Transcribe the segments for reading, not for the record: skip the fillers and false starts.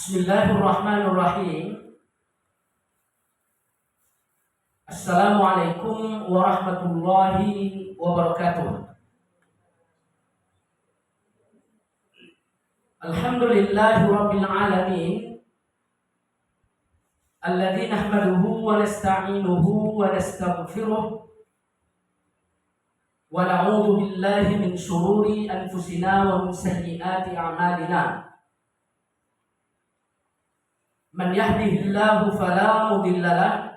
Bismillahirrahmanirrahim. Assalamualaikum warahmatullahi wabarakatuh. Alhamdulillahi rabbil alamin. Alladzi nahmaduhu wa nasta'inuhu wa nastaghfiruh wa na'udzu billahi min shururi anfusina wa min sayyiati a'malina. Man yahdihillahu fala mudilla lahu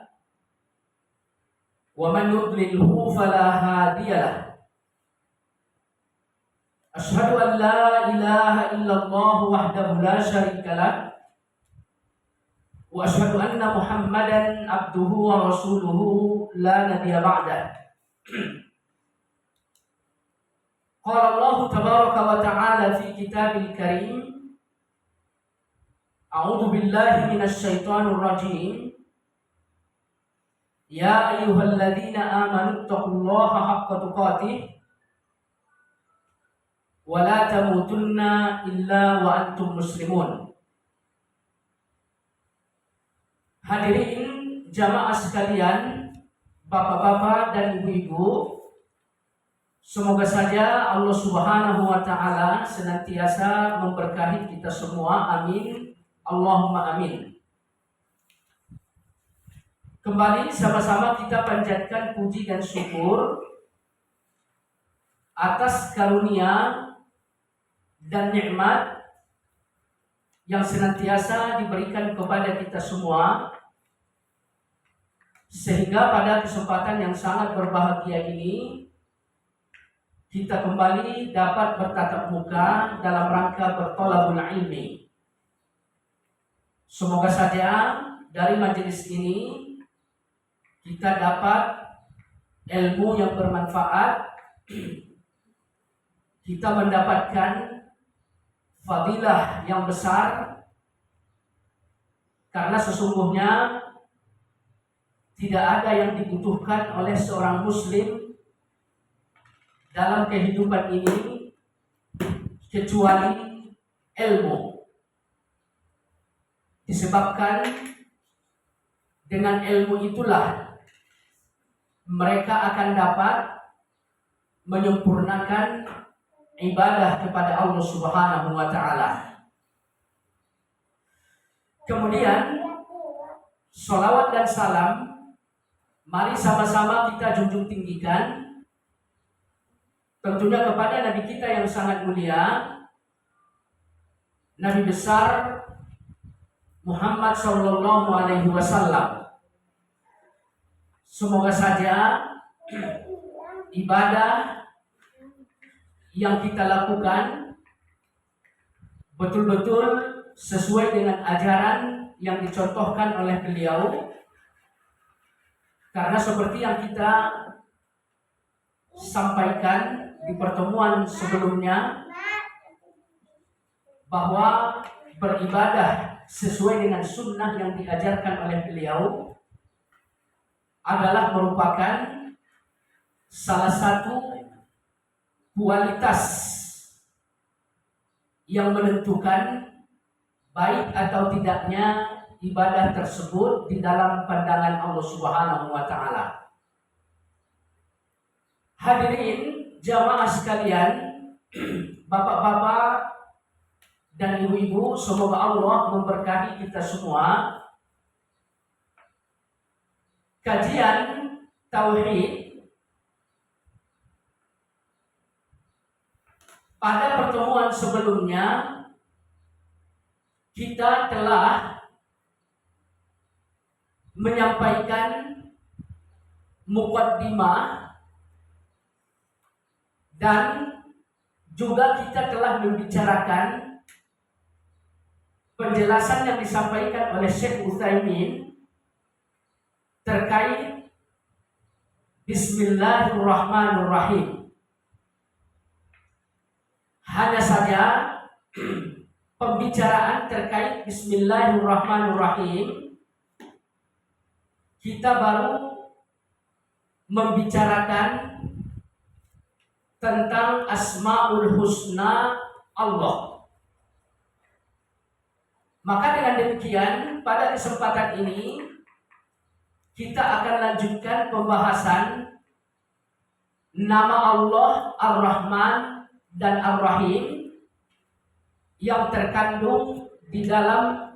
wa man yudlilhu fala hadiya lahu. Asyhadu an la ilaha illallah wahdahu la syarika lahu wa asyhadu anna Muhammadan abduhu wa rasuluhu la nabiyya ba'dah. Qala Allah tabaraka wa ta'ala fi kitabil karim. A'udzu billahi minasy syaithanir rajim. Ya ayyuhalladzina amanu taqullaha haqqa tuqatih wa la tamutunna illa wa antum muslimun. Hadirin jamaah sekalian, bapak-bapak dan ibu-ibu, semoga saja Allah Subhanahu wa taala senantiasa memberkahi kita semua. Amin. Allahumma amin. Kembali sama-sama kita panjatkan puji dan syukur atas karunia dan nikmat yang senantiasa diberikan kepada kita semua, sehingga pada kesempatan yang sangat berbahagia ini kita kembali dapat bertatap muka dalam rangka bertolabul ilmi. Semoga saja dari majelis ini kita dapat ilmu yang bermanfaat, kita mendapatkan fadilah yang besar, karena sesungguhnya tidak ada yang dibutuhkan oleh seorang muslim dalam kehidupan ini kecuali ilmu. Disebabkan dengan ilmu itulah mereka akan dapat menyempurnakan ibadah kepada Allah Subhanahu wa taala. Kemudian sholawat dan salam mari sama-sama kita junjung tinggikan tentunya kepada Nabi kita yang sangat mulia, Nabi besar Muhammad sallallahu alaihi wasallam. Semoga saja ibadah yang kita lakukan betul-betul sesuai dengan ajaran yang dicontohkan oleh beliau, karena seperti yang kita sampaikan di pertemuan sebelumnya, bahwa beribadah sesuai dengan sunnah yang diajarkan oleh beliau adalah merupakan salah satu kualitas yang menentukan baik atau tidaknya ibadah tersebut di dalam pandangan Allah Subhanahu wa taala. Hadirin jamaah sekalian, bapak-bapak dan ibu-ibu, semoga Allah memberkahi kita semua. Kajian tauhid pada pertemuan sebelumnya kita telah menyampaikan muqaddimah dan juga kita telah membicarakan penjelasan yang disampaikan oleh Syekh Utsaimin terkait Bismillahirrahmanirrahim. Hanya saja pembicaraan terkait Bismillahirrahmanirrahim kita baru membicarakan tentang Asmaul Husna Allah. Maka dengan demikian pada kesempatan ini kita akan lanjutkan pembahasan nama Allah Ar-Rahman dan Ar-Rahim yang terkandung di dalam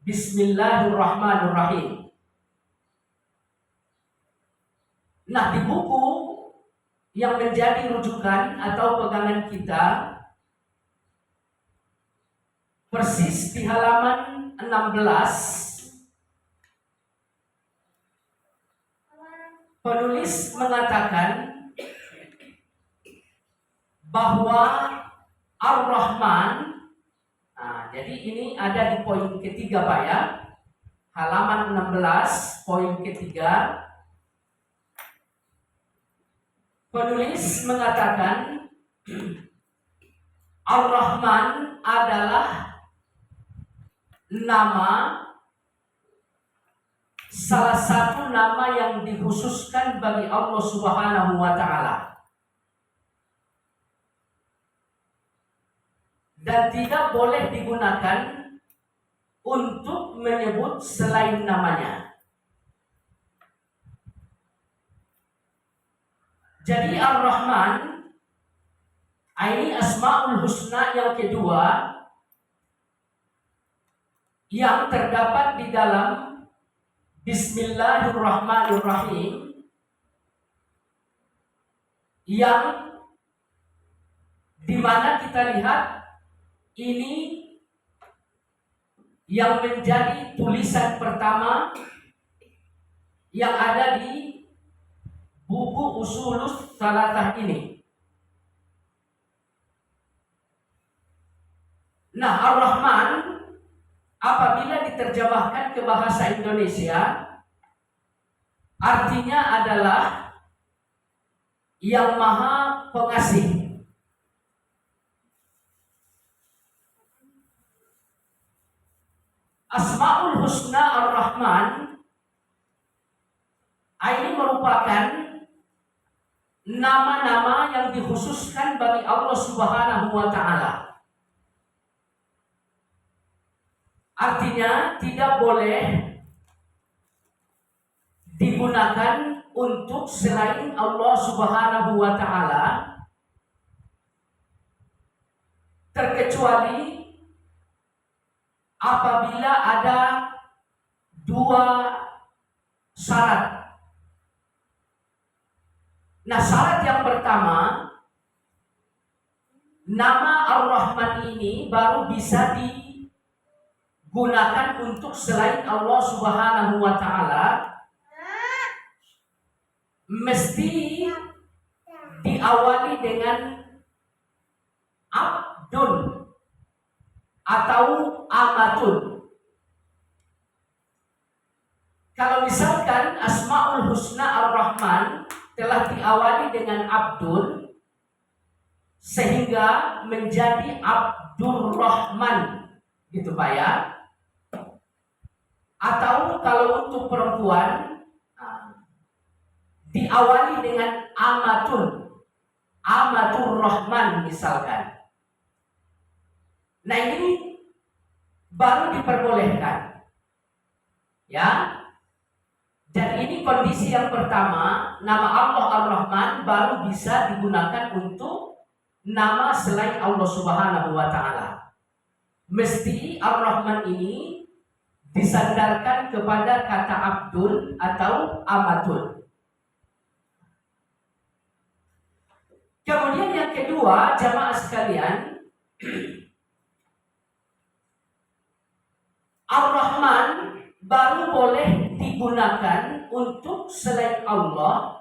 Bismillahirrahmanirrahim. Nah, di buku yang menjadi rujukan atau pegangan kita persis di halaman 16 penulis mengatakan bahwa Ar-Rahman, jadi ini ada di poin ketiga Pak ya, halaman 16 poin ketiga. Penulis mengatakan Ar-Rahman adalah salah satu nama yang dikhususkan bagi Allah Subhanahu wa Ta'ala, dan tidak boleh digunakan untuk menyebut selain namanya. Jadi Ar-Rahman ini Asmaul Husna yang kedua yang terdapat di dalam Bismillahirrahmanirrahim, yang dimana kita lihat ini yang menjadi tulisan pertama yang ada di buku Usulus Salatah ini. Nah, Ar-Rahman apabila diterjemahkan ke bahasa Indonesia artinya adalah yang Maha Pengasih. Asmaul Husna Ar-Rahman ini merupakan nama-nama yang dikhususkan bagi Allah Subhanahu wa Ta'ala. Artinya tidak boleh digunakan untuk selain Allah Subhanahu wa Ta'ala, terkecuali apabila ada dua syarat. Nah, syarat yang pertama, nama Ar-Rahman ini baru bisa digunakan untuk selain Allah Subhanahu wa Ta'ala, mesti diawali dengan Abdun atau Amatun. Kalau misalkan Asmaul Husna Ar-Rahman telah diawali dengan Abdul sehingga menjadi Abdurrahman, gitu Pak ya. Atau kalau untuk perempuan diawali dengan Amatun, Amatur Rahman misalkan. Nah, ini baru diperbolehkan ya. Dan ini kondisi yang pertama, nama Allah Ar-Rahman baru bisa digunakan untuk nama selain Allah Subhanahu wa Ta'ala. Mesti Ar-Rahman ini disandarkan kepada kata Abdul atau Amatul. Kemudian yang kedua, jamaah sekalian, Ar-Rahman baru boleh digunakan untuk selain Allah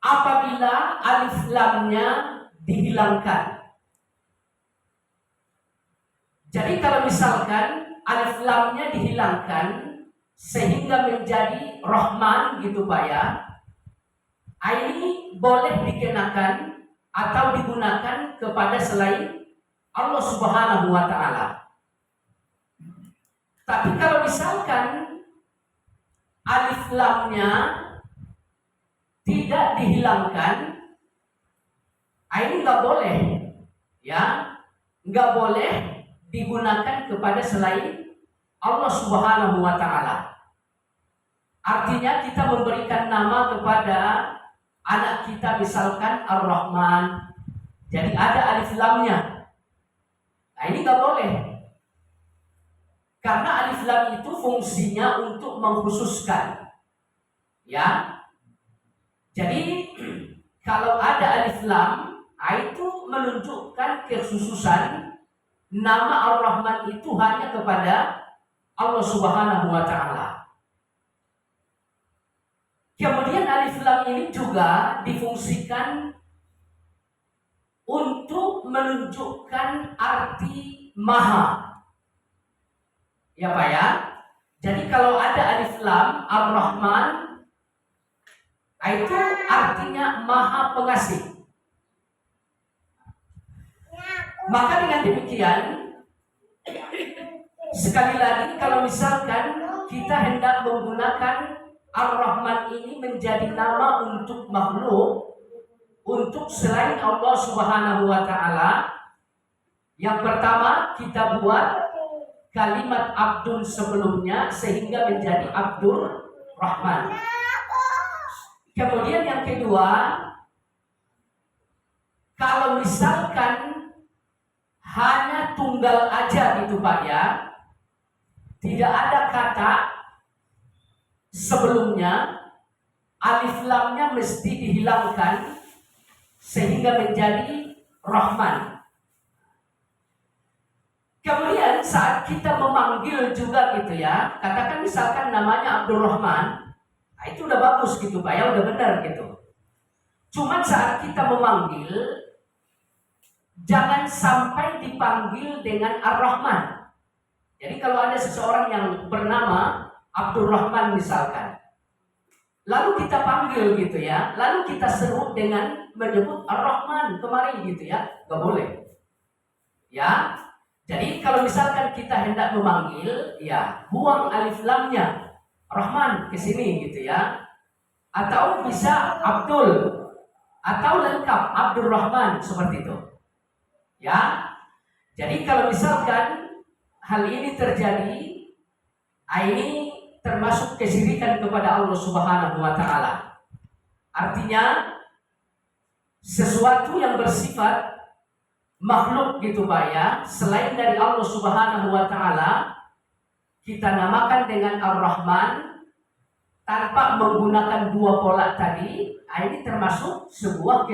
apabila alif lamnya dihilangkan. Jadi kalau misalkan alif lamnya dihilangkan sehingga menjadi Rahman, gitu Pak ya, ini boleh dikenakan atau digunakan kepada selain Allah Subhanahu wa Ta'ala. Tapi kalau misalkan alif lamnya tidak dihilangkan, ini nggak boleh, ya, nggak boleh digunakan kepada selain Allah Subhanahu wa taala. Artinya kita memberikan nama kepada anak kita misalkan Ar-Rahman. Jadi ada alif lamnya. Nah ini nggak boleh. Karena alif lam itu fungsinya untuk mengkhususkan. Ya. Jadi kalau ada alif lam, itu menunjukkan kekhususan nama Ar-Rahman itu hanya kepada Allah Subhanahu wa taala. Kemudian alif lam ini juga difungsikan untuk menunjukkan arti maha. Ya Pak ya. Jadi kalau ada alif lam Ar-Rahman, itu artinya maha pengasih. Maka dengan demikian, sekali lagi kalau misalkan kita hendak menggunakan Ar-Rahman ini menjadi nama untuk makhluk, untuk selain Allah Subhanahu wa taala, yang pertama kita buat kalimat Abdul sebelumnya sehingga menjadi Abdul Rahman. Kemudian yang kedua, kalau misalkan hanya tunggal aja gitu Pak ya, tidak ada kata sebelumnya, alif lamnya mesti dihilangkan sehingga menjadi Rahman. Kemudian saat kita memanggil juga gitu ya, katakan misalkan namanya Abdul Rahman, nah itu udah bagus gitu Pak ya, udah benar gitu. Cuman saat kita memanggil, jangan sampai dipanggil dengan Ar-Rahman. Jadi kalau ada seseorang yang bernama Abdul Rahman misalkan, lalu kita panggil gitu ya, lalu kita seru dengan menyebut Ar-Rahman kemarin gitu ya, gak boleh. Ya, jadi kalau misalkan kita hendak memanggil, ya buang alif lamnya, Rahman ke sini gitu ya, atau bisa Abdul, atau lengkap Abdul Rahman seperti itu. Ya, jadi kalau misalkan hal ini terjadi, ini termasuk kesyirikan kepada Allah Subhanahu wa taala. Artinya sesuatu yang bersifat makhluk gitu Pak ya, selain dari Allah Subhanahu wa taala, kita namakan dengan Ar-Rahman tanpa menggunakan dua pola tadi, ini termasuk sebuah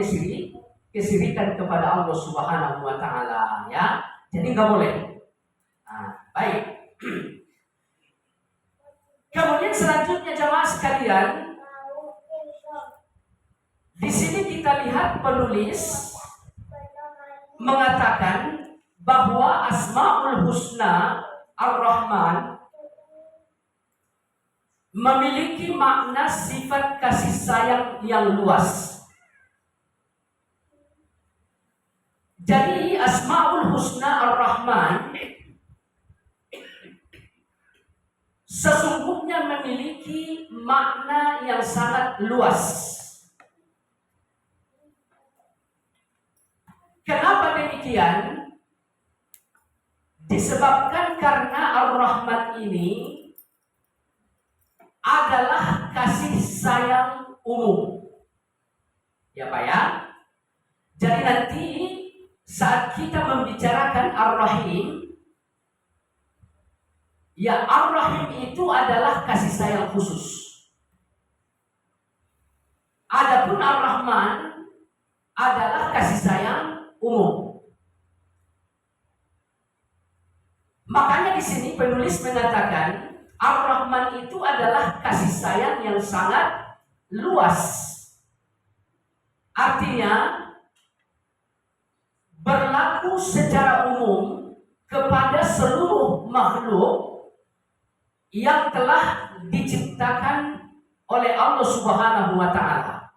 kesyirikan kepada Allah Subhanahu wa taala ya. Jadi nggak boleh. Nah, baik. Kemudian selanjutnya jamaah sekalian, di sini kita lihat penulis mengatakan bahwa Asmaul Husna Ar-Rahman memiliki makna sifat kasih sayang yang luas. Jadi Asmaul Husna Ar-Rahman sesungguhnya memiliki makna yang sangat luas. Kenapa demikian? Disebabkan karena Ar-Rahman ini adalah kasih sayang umum. Ya Pak ya. Jadi nanti saat kita membicarakan Ar-Rahim, ya Ar-Rahim itu adalah kasih sayang khusus. Adapun Ar-Rahman adalah kasih sayang umum. Makanya di sini penulis mengatakan Ar-Rahman itu adalah kasih sayang yang sangat luas. Artinya berlaku secara umum kepada seluruh makhluk yang telah diciptakan oleh Allah Subhanahu wa taala.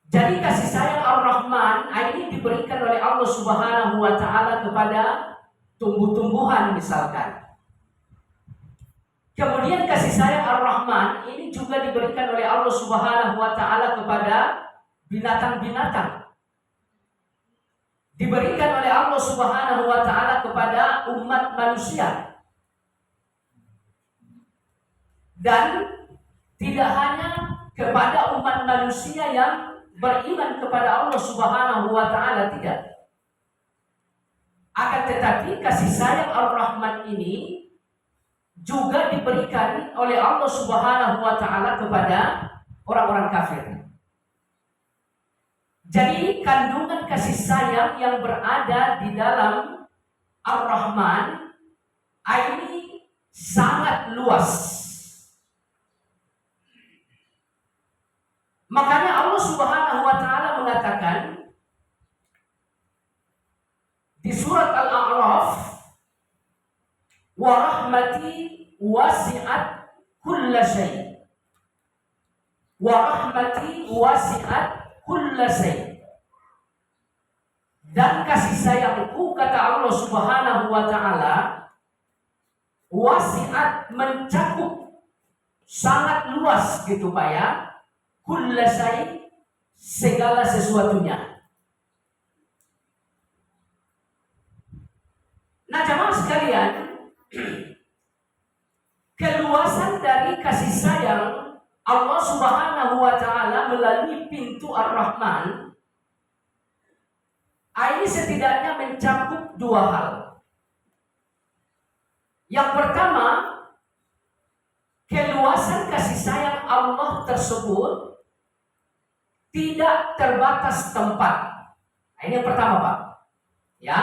Jadi kasih sayang Ar-Rahman ini diberikan oleh Allah Subhanahu wa taala kepada tumbuh-tumbuhan misalkan. Kemudian kasih sayang Ar-Rahman ini juga diberikan oleh Allah Subhanahu wa taala kepada binatang-binatang. diberikan oleh Allah Subhanahu wa taala kepada umat manusia. Dan tidak hanya kepada umat manusia yang beriman kepada Allah Subhanahu wa taala, tidak. Akan tetapi kasih sayang Ar-Rahman ini juga diberikan oleh Allah Subhanahu wa taala kepada orang-orang kafir. Jadi kandungan kasih sayang yang berada di dalam Ar-Rahman ini sangat luas. Makanya Allah Subhanahu wa taala mengatakan di surat Al-A'raf, "Wa rahmati wasi'at kulla syai'." Wa rahmati wasi'at kulla syai'. Dan kasih sayangku, kata Allah Subhanahu wa taala, wasi'at, mencakup sangat luas gitu Pak ya. Kulla syai', segala sesuatunya. Nah jemaah sekalian, keluasan dari kasih sayang Allah Subhanahu wa taala melalui pintu Ar-Rahman ini setidaknya mencakup dua hal. Yang pertama, keluasan kasih sayang Allah tersebut tidak terbatas tempat. Nah, ini yang pertama Pak. Ya.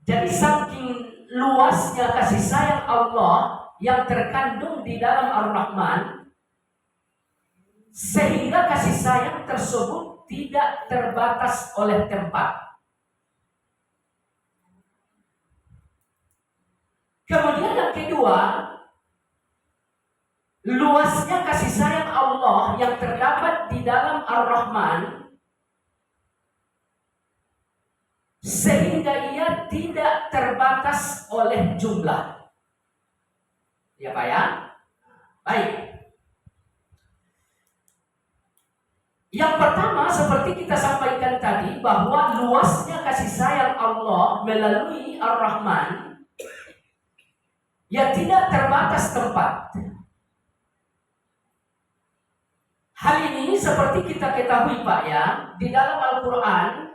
Jadi saking luasnya kasih sayang Allah yang terkandung di dalam Ar-Rahman, sehingga kasih sayang tersebut tidak terbatas oleh tempat. Kemudian yang kedua, luasnya kasih sayang Allah yang terdapat di dalam Ar-Rahman, sehingga ia tidak terbatas oleh jumlah. Ya Pak ya? Baik. Yang pertama, seperti kita sampaikan tadi, bahwa luasnya kasih sayang Allah melalui Ar-Rahman ya tidak terbatas tempat. Hal ini seperti kita ketahui Pak ya, di dalam Al-Quran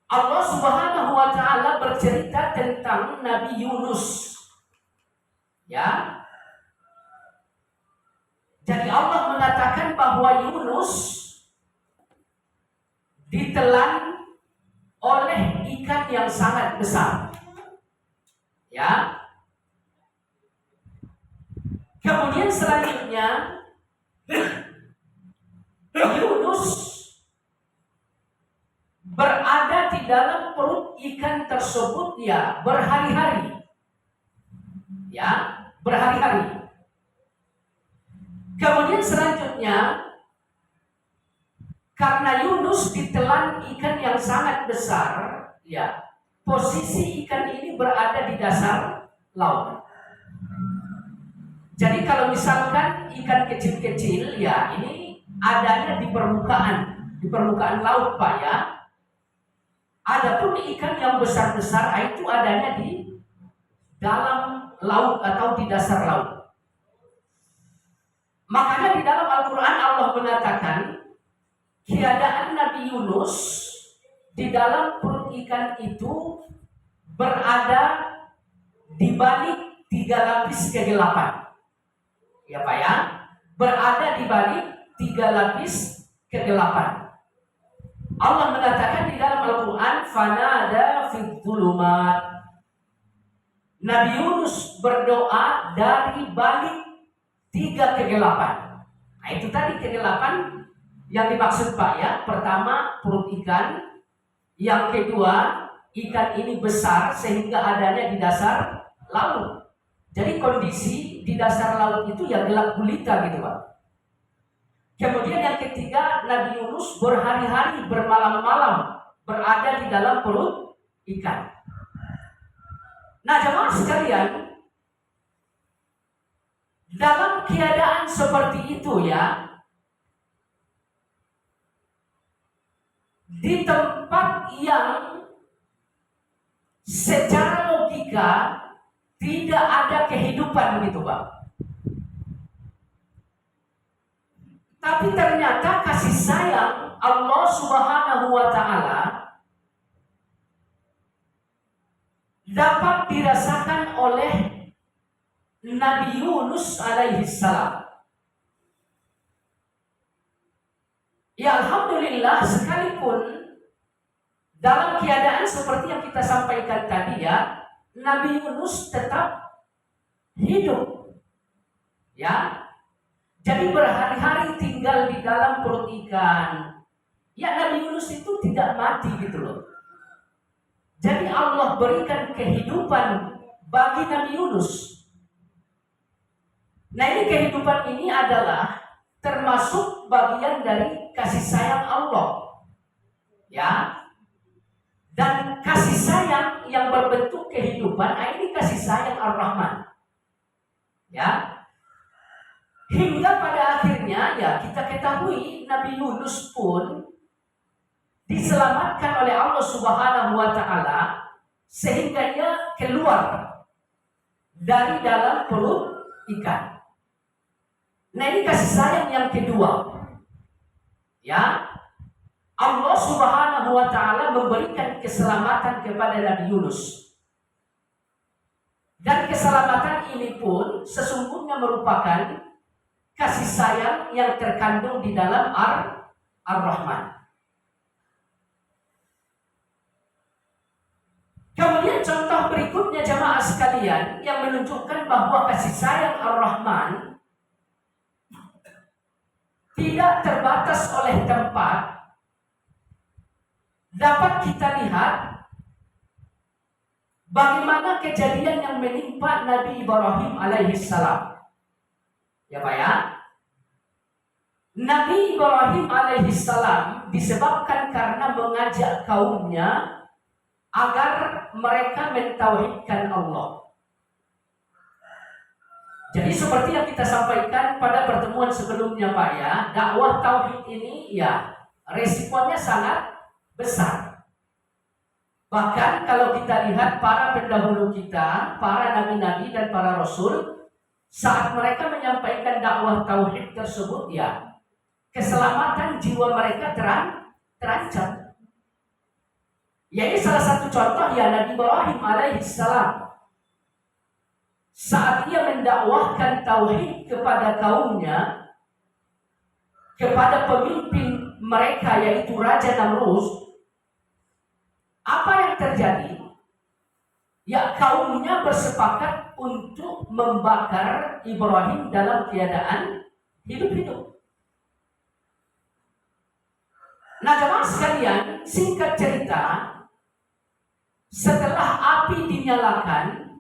Allah Subhanahu wa taala bercerita tentang Nabi Yunus. Ya. Jadi Allah mengatakan bahwa Yunus ditelan oleh ikan yang sangat besar. Ya. Kemudian selanjutnya Yunus berada di dalam perut ikan tersebut ya berhari-hari. Ya, berhari-hari. Kemudian selanjutnya, karena Yunus ditelan ikan yang sangat besar, ya, posisi ikan ini berada di dasar laut. Jadi kalau misalkan ikan kecil-kecil, ya ini adanya di permukaan laut Pak ya. Adapun ikan yang besar-besar itu adanya di dalam laut atau di dasar laut. Makanya di dalam Al-Quran Allah mengatakan keadaan Nabi Yunus di dalam perut ikan itu berada di balik 3 lapis kegelapan. Ya Pak ya, berada di balik 3 lapis kegelapan. Allah mengatakan di dalam Al-Quran, fanada fid dhulumat. Nabi Yunus berdoa dari balik 3 kegelapan. Nah itu tadi kegelapan yang dimaksud Pak ya. Pertama perut ikan, yang kedua ikan ini besar sehingga adanya di dasar laut. Jadi kondisi di dasar laut itu ya gelap gulita gitu Pak. Kemudian yang ketiga, Nabi Yunus berhari-hari, bermalam-malam berada di dalam perut ikan. Nah jemaah sekalian, dalam keadaan seperti itu ya, di tempat yang secara logika tidak ada kehidupan begitu Pak. Tapi ternyata kasih sayang Allah Subhanahu wa Ta'ala dapat dirasakan oleh Nabi Yunus alaihi salam. Ya alhamdulillah, sekalipun dalam keadaan seperti yang kita sampaikan tadi ya, Nabi Yunus tetap hidup. Ya. Jadi berhari-hari tinggal di dalam perut ikan. Ya Nabi Yunus itu tidak mati gitu loh. Jadi Allah berikan kehidupan bagi Nabi Yunus. Nah ini kehidupan ini adalah termasuk bagian dari kasih sayang Allah. Ya. Dan kasih sayang yang berbentuk kehidupan, ini kasih sayang Ar-Rahman. Ya. Hingga pada akhirnya ya kita ketahui Nabi Yunus pun diselamatkan oleh Allah Subhanahu wa Ta'ala sehingga ia keluar dari dalam perut ikan. Nah ini kasih sayang yang kedua. Ya, Allah Subhanahu wa Ta'ala memberikan keselamatan kepada Nabi Yunus. Dan keselamatan ini pun sesungguhnya merupakan kasih sayang yang terkandung di dalam Ar-Rahman. Kemudian contoh berikutnya jamaah sekalian yang menunjukkan bahwa kasih sayang Ar-Rahman tidak terbatas oleh tempat. Dapat kita lihat bagaimana kejadian yang menimpa Nabi Ibrahim alaihissalam. Ya Pak ya. Nabi Ibrahim alaihissalam disebabkan karena mengajak kaumnya agar mereka mentauhidkan Allah. Jadi seperti yang kita sampaikan pada pertemuan sebelumnya Pak ya, dakwah tauhid ini ya resikonya sangat besar. Bahkan kalau kita lihat para pendahulu kita, para nabi-nabi dan para rasul, saat mereka menyampaikan dakwah tauhid tersebut ya keselamatan jiwa mereka terancam. Ya ini salah satu contoh ya Nabi Ibrahim alaihissalam. Saat ia mendakwahkan tauhid kepada kaumnya, kepada pemimpin mereka yaitu Raja Namrud, apa yang terjadi? Ya kaumnya bersepakat untuk membakar Ibrahim dalam keadaan hidup-hidup. Nah jemaah sekalian, singkat cerita, setelah api dinyalakan,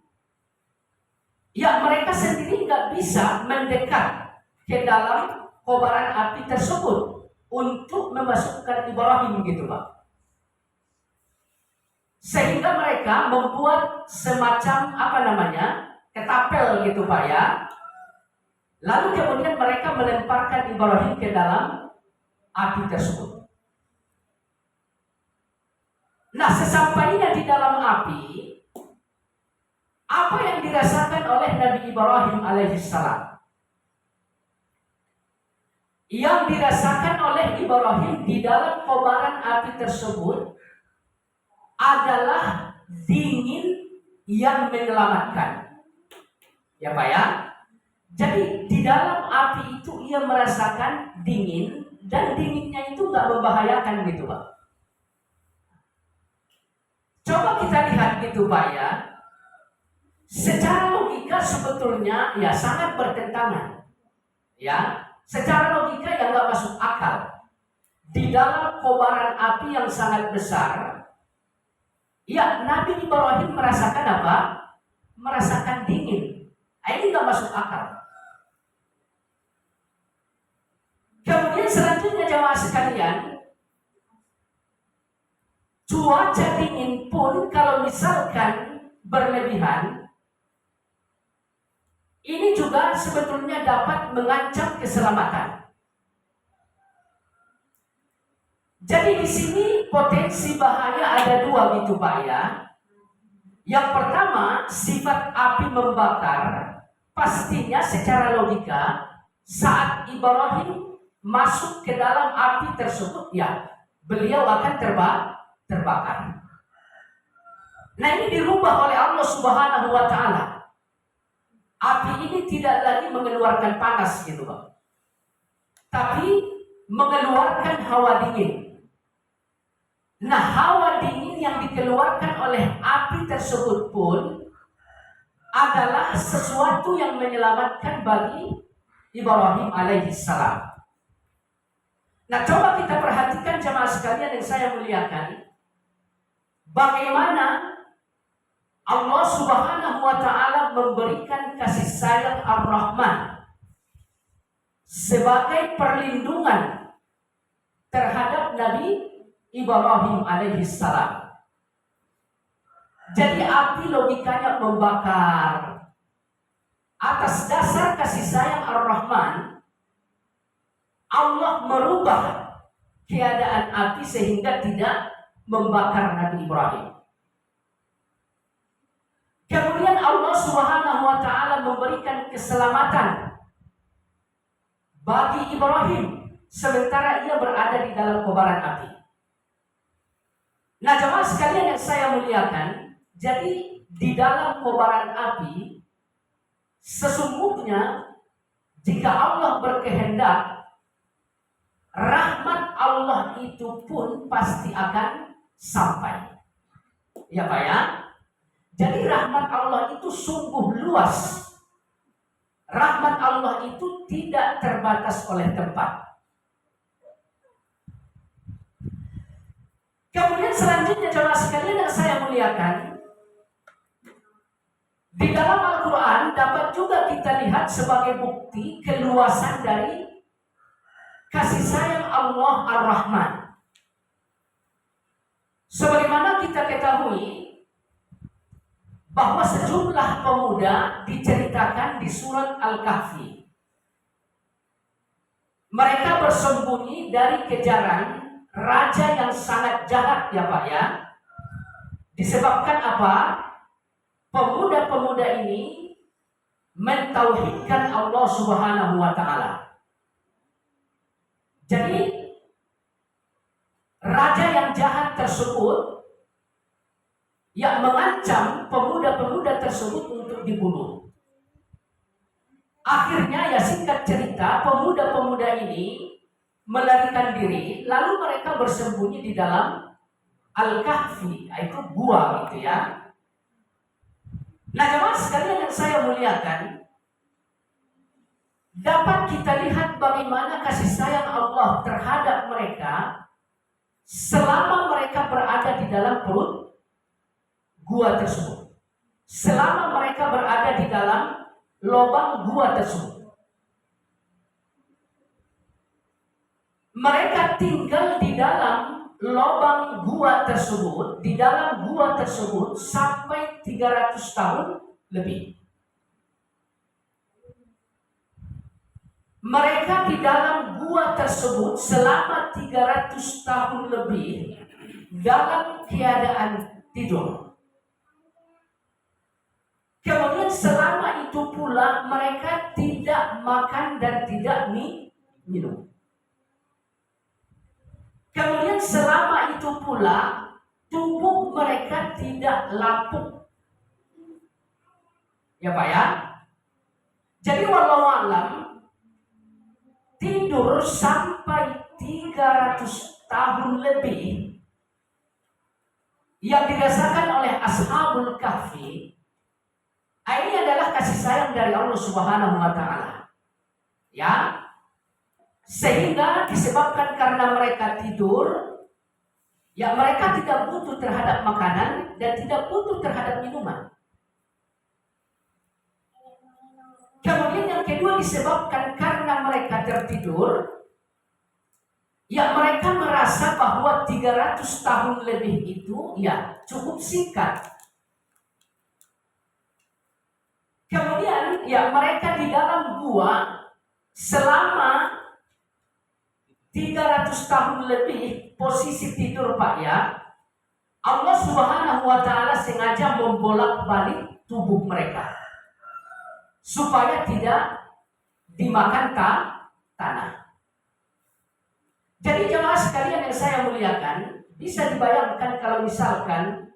ya mereka sendiri nggak bisa mendekat ke dalam kobaran api tersebut untuk memasukkan Ibrahim gitu Pak. Sehingga mereka membuat semacam ketapel gitu Pak ya. Lalu kemudian mereka melemparkan Ibrahim ke dalam api tersebut. Nah sesampainya di dalam api, apa yang dirasakan oleh Nabi Ibrahim alaihissalam? Yang dirasakan oleh Ibrahim di dalam kobaran api tersebut adalah dingin yang menyelamatkan. Ya Pak ya. Jadi di dalam api itu ia merasakan dingin dan dinginnya itu nggak membahayakan gitu Pak. Coba kita lihat gitu Pak ya. Secara logika sebetulnya ya sangat bertentangan. Ya, secara logika yang nggak masuk akal. Di dalam kobaran api yang sangat besar, ya, Nabi Ibrahim merasakan apa? Merasakan dingin. Ini nggak masuk akal. Kemudian selanjutnya jemaah sekalian, cuaca dingin pun kalau misalkan berlebihan, ini juga sebetulnya dapat mengancam keselamatan. Jadi di sini potensi bahaya ada dua gitu Pak ya. Yang pertama, sifat api membakar, pastinya secara logika saat Ibrahim masuk ke dalam api tersebut ya beliau akan terbakar. Nah ini dirubah oleh Allah Subhanahu wa Ta'ala. Api ini tidak lagi mengeluarkan panas gitu Pak, tapi mengeluarkan hawa dingin. Nah, hawa dingin yang dikeluarkan oleh api tersebut pun adalah sesuatu yang menyelamatkan bagi Ibrahim alaihissalam. Nah, coba kita perhatikan jemaah sekalian yang saya muliakan, bagaimana Allah Subhanahu wa Ta'ala memberikan kasih sayang Ar-Rahman sebagai perlindungan terhadap Nabi Ibrahim alaihissalam. Jadi api logikanya membakar. Atas dasar kasih sayang Ar-Rahman, Allah merubah keadaan api sehingga tidak membakar Nabi Ibrahim. Kemudian Allah Subhanahu wa Ta'ala memberikan keselamatan bagi Ibrahim sementara ia berada di dalam kobaran api. Nah, jemaah sekalian yang saya muliakan, jadi di dalam kobaran api sesungguhnya jika Allah berkehendak, rahmat Allah itu pun pasti akan sampai. Ya Pak ya? Jadi rahmat Allah itu sungguh luas. Rahmat Allah itu tidak terbatas oleh tempat. Kemudian selanjutnya jemaah sekalian yang saya muliakan, di dalam Al-Quran dapat juga kita lihat sebagai bukti keluasan dari kasih sayang Allah Ar-Rahman. Sebagaimana kita ketahui bahwa sejumlah pemuda diceritakan di surat Al-Kahfi. Mereka bersembunyi dari kejaran raja yang sangat jahat ya Pak ya. Disebabkan apa? Pemuda-pemuda ini mentauhidkan Allah Subhanahu wa Ta'ala. Jadi raja yang jahat tersebut yang mengancam pemuda-pemuda tersebut untuk dibunuh. Akhirnya ya singkat cerita, pemuda-pemuda ini melarikan diri, lalu mereka bersembunyi di dalam Al-Kahfi, yaitu gua gitu ya. Nah jemaah sekalian yang saya muliakan, dapat kita lihat bagaimana kasih sayang Allah terhadap mereka selama mereka berada di dalam perut gua tersebut. Selama mereka berada di dalam lubang gua tersebut. Mereka tinggal di dalam lubang gua tersebut, di dalam gua tersebut sampai 300 tahun lebih. Mereka di dalam gua tersebut selama 300 tahun lebih dalam keadaan tidur. Kemudian selama itu pula mereka tidak makan dan tidak minum. Kemudian selama itu pula tubuh mereka tidak lapuk. Ya Pak ya. Jadi wallahu alam, tidur sampai 300 tahun lebih yang dirasakan oleh Ashabul Kahfi, ini adalah kasih sayang dari Allah Subhanahu wa Ta'ala. Ya. Sehingga disebabkan karena mereka tidur, ya mereka tidak butuh terhadap makanan dan tidak butuh terhadap minuman. Kemudian yang kedua disebabkan karena mereka tertidur, ya mereka merasa bahwa 300 tahun lebih itu ya cukup singkat. Kemudian ya mereka di dalam gua selama 300 tahun lebih posisi tidur Pak ya, Allah Subhanahu wa Ta'ala sengaja membolak-balik tubuh mereka supaya tidak dimakan tanah. Jadi jemaah sekalian yang saya muliakan, bisa dibayangkan kalau misalkan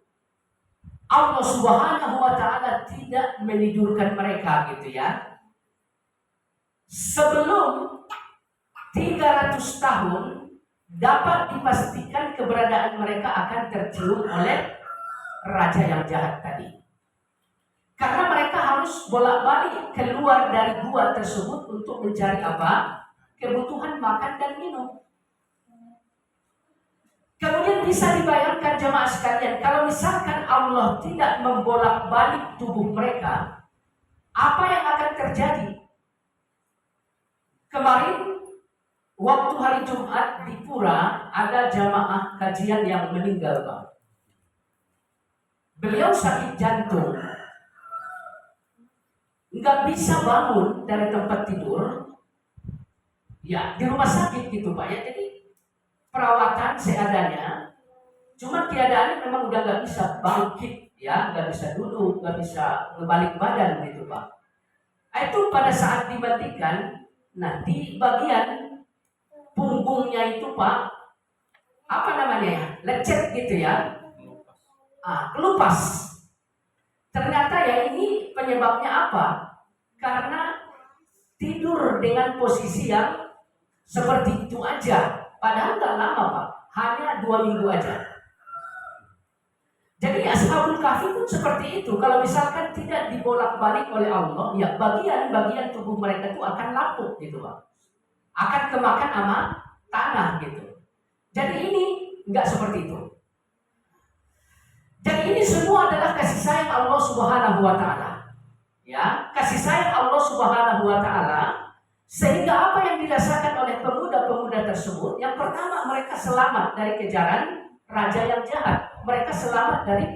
Allah Subhanahu wa Ta'ala tidak menidurkan mereka gitu ya. Sebelum 300 tahun dapat dipastikan keberadaan mereka akan tercium oleh raja yang jahat tadi. Karena mereka harus bolak-balik keluar dari gua tersebut untuk mencari apa? Kebutuhan makan dan minum. Kemudian bisa dibayangkan jemaah sekalian, kalau misalkan Allah tidak membolak-balik tubuh mereka, apa yang akan terjadi? Kemarin waktu hari Jumat di Pura ada jamaah kajian yang meninggal Pak. Beliau sakit jantung, nggak bisa bangun dari tempat tidur, ya di rumah sakit gitu Pak ya. Jadi perawatan seadanya, cuma keadaannya memang udah nggak bisa bangkit ya, nggak bisa duduk, nggak bisa ngebalik badan gitu Pak. Itu pada saat dimandikan, nah di bagian punggungnya itu Pak, apa namanya ya, lecet gitu ya, kelupas. Ternyata ya ini penyebabnya apa? Karena tidur dengan posisi yang seperti itu aja. Padahal nggak lama Pak, hanya 2 minggu aja. Jadi Ashabul Kahfi pun seperti itu. Kalau misalkan tidak dibolak-balik oleh Allah, ya bagian-bagian tubuh mereka itu akan lapuk gitu Pak. Akan kemakan sama tanah gitu. Jadi ini nggak seperti itu. Jadi ini semua adalah kasih sayang Allah Subhanahu wa Ta'ala. Ya, kasih sayang Allah Subhanahu wa Ta'ala. Sehingga apa yang dirasakan oleh pemuda-pemuda tersebut, yang pertama mereka selamat dari kejaran raja yang jahat. Mereka selamat dari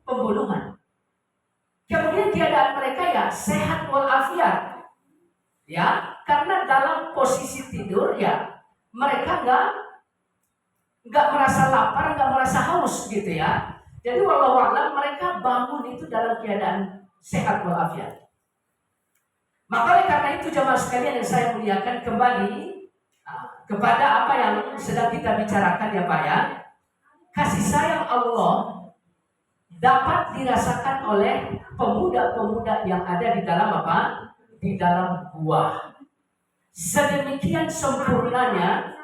pembunuhan. Kemudian keadaan mereka ya sehat walafiat. Ya, karena dalam posisi tidur ya mereka nggak merasa lapar, nggak merasa haus gitu ya. Jadi wallahu a'lam mereka bangun itu dalam keadaan sehat walafiat. Maka oleh karena itu jemaah sekalian yang saya muliakan, kembali kepada apa yang sedang kita bicarakan ya Pak ya. Kasih sayang Allah dapat dirasakan oleh pemuda-pemuda yang ada di dalam apa? Di dalam gua. Sedemikian sempurnanya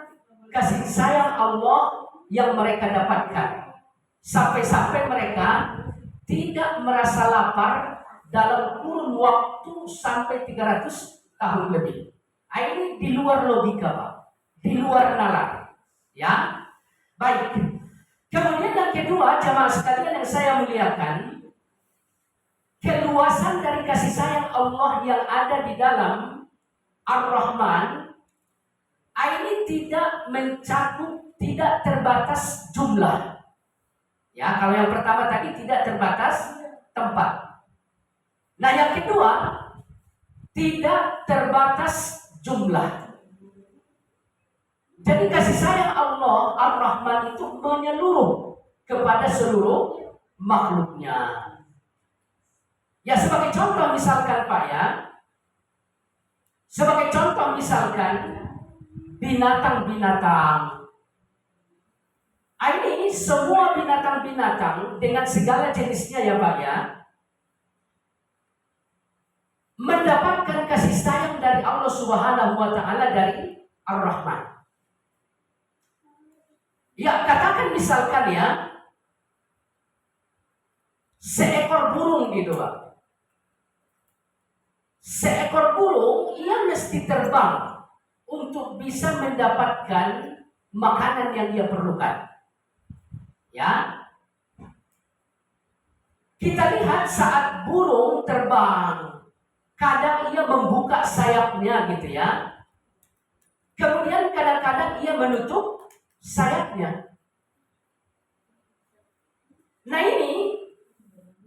kasih sayang Allah yang mereka dapatkan. Sampai-sampai mereka tidak merasa lapar dalam kurun waktu sampai 300 tahun lebih. Ini di luar logika Pak, di luar nalar. Ya, baik. Kemudian yang kedua, jamaah sekalian yang saya muliakan, keluasan dari kasih sayang Allah yang ada di dalam Ar-Rahman, ini tidak mencakup, tidak terbatas jumlah. Ya, kalau yang pertama tadi tidak terbatas tempat. Nah, yang kedua tidak terbatas jumlah. Jadi kasih sayang Allah Ar-Rahman itu menyeluruh kepada seluruh makhluknya. Ya, sebagai contoh misalkan Pak ya, sebagai contoh misalkan binatang-binatang. Ini semua binatang-binatang dengan segala jenisnya ya Pak ya, mendapatkan kasih sayang dari Allah Subhanahu wa Ta'ala dari Ar-Rahman. Ya, katakan misalkan ya, seekor burung gitu Pak. Seekor burung, ia mesti terbang untuk bisa mendapatkan makanan yang dia perlukan. Ya, kita lihat saat burung terbang, kadang ia membuka sayapnya gitu ya. Kemudian kadang-kadang ia menutup sayapnya. Nah ini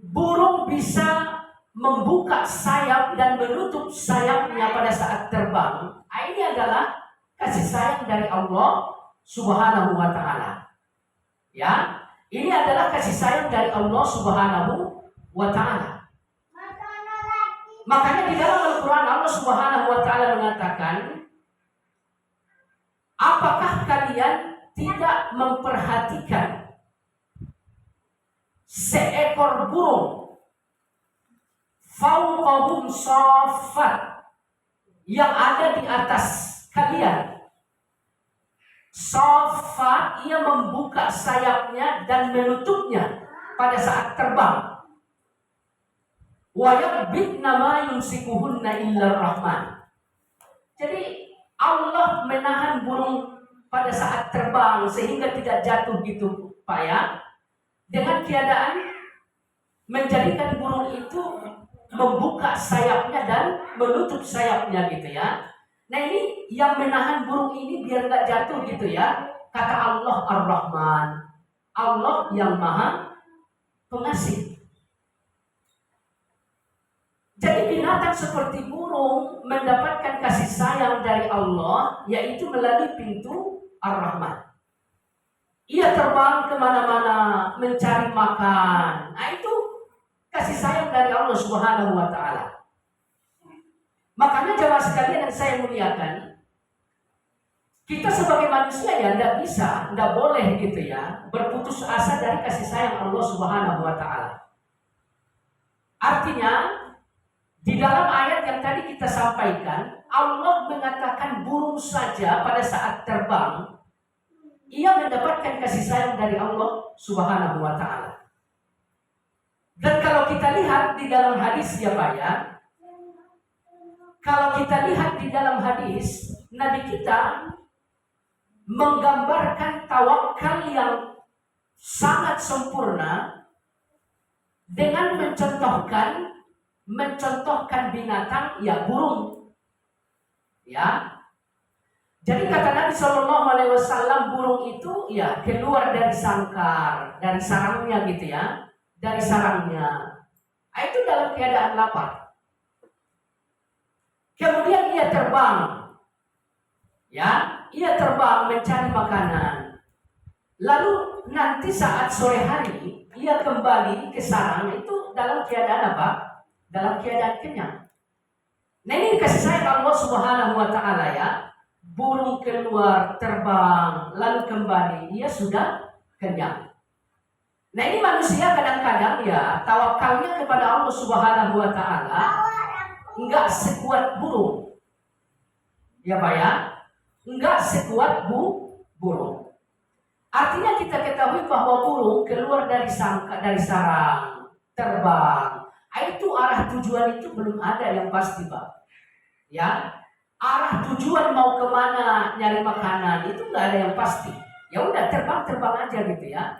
burung bisa membuka sayap dan menutup sayapnya pada saat terbang. Ini adalah kasih sayang dari Allah Subhanahu wa taala. Ya, ini adalah kasih sayang dari Allah Subhanahu wa taala. Makanya di dalam Al-Qur'an Allah Subhanahu wa taala mengatakan, apakah kalian tidak memperhatikan seekor burung fauqahum saffat yang ada di atas kalian? Saffat, ia membuka sayapnya dan menutupnya pada saat terbang. Wa yaqbidna ma yumsikuhunna illa rahman. Jadi Allah menahan burung pada saat terbang sehingga tidak jatuh gitu, Pak ya. Dengan keadaan menjadikan burung itu membuka sayapnya dan menutup sayapnya gitu ya. Nah ini yang menahan burung ini biar nggak jatuh gitu ya. Kata Allah Ar-Rahman, Allah yang Maha Pengasih. Jadi binatang seperti burung mendapatkan kasih sayang dari Allah, yaitu melalui pintu Ar-Rahman. Ia terbang kemana-mana mencari makan. Nah itu kasih sayang dari Allah Subhanahu wa taala. Makanya jemaah sekalian yang saya muliakan, kita sebagai manusia ya tidak boleh gitu ya berputus asa dari kasih sayang Allah Subhanahu wa taala. Artinya di dalam ayat yang tadi kita sampaikan, Allah mengatakan burung saja pada saat terbang ia mendapatkan kasih sayang dari Allah Subhanahu wa taala. Dan kalau kita lihat di dalam hadis ya Pak ya, kalau kita lihat di dalam hadis, Nabi kita menggambarkan tawakal yang sangat sempurna dengan mencontohkan binatang ya burung. Ya. Jadi kata Nabi Shallallahu Alaihi Wasallam, burung itu ya keluar dari sangkar, dari sarangnya gitu ya, dari sarangnya. Itu dalam keadaan lapar. Kemudian ia terbang, ya, ia terbang mencari makanan. Lalu nanti saat sore hari ia kembali ke sarang itu dalam keadaan apa? Dalam keadaan kenyang. Nah ini kasih sayang Allah Subhanahu wa taala ya. Burung keluar terbang lalu kembali ia sudah kenyang. Nah ini manusia kadang-kadang ya tawakalnya kepada Allah Subhanahu wa taala enggak sekuat burung. Ya Pak ya, enggak sekuat burung. Artinya kita ketahui bahwa burung keluar dari sarang, terbang. Itu arah tujuan itu belum ada yang pasti Pak. Ya, arah tujuan mau kemana nyari makanan itu enggak ada yang pasti. Ya udah terbang aja gitu ya.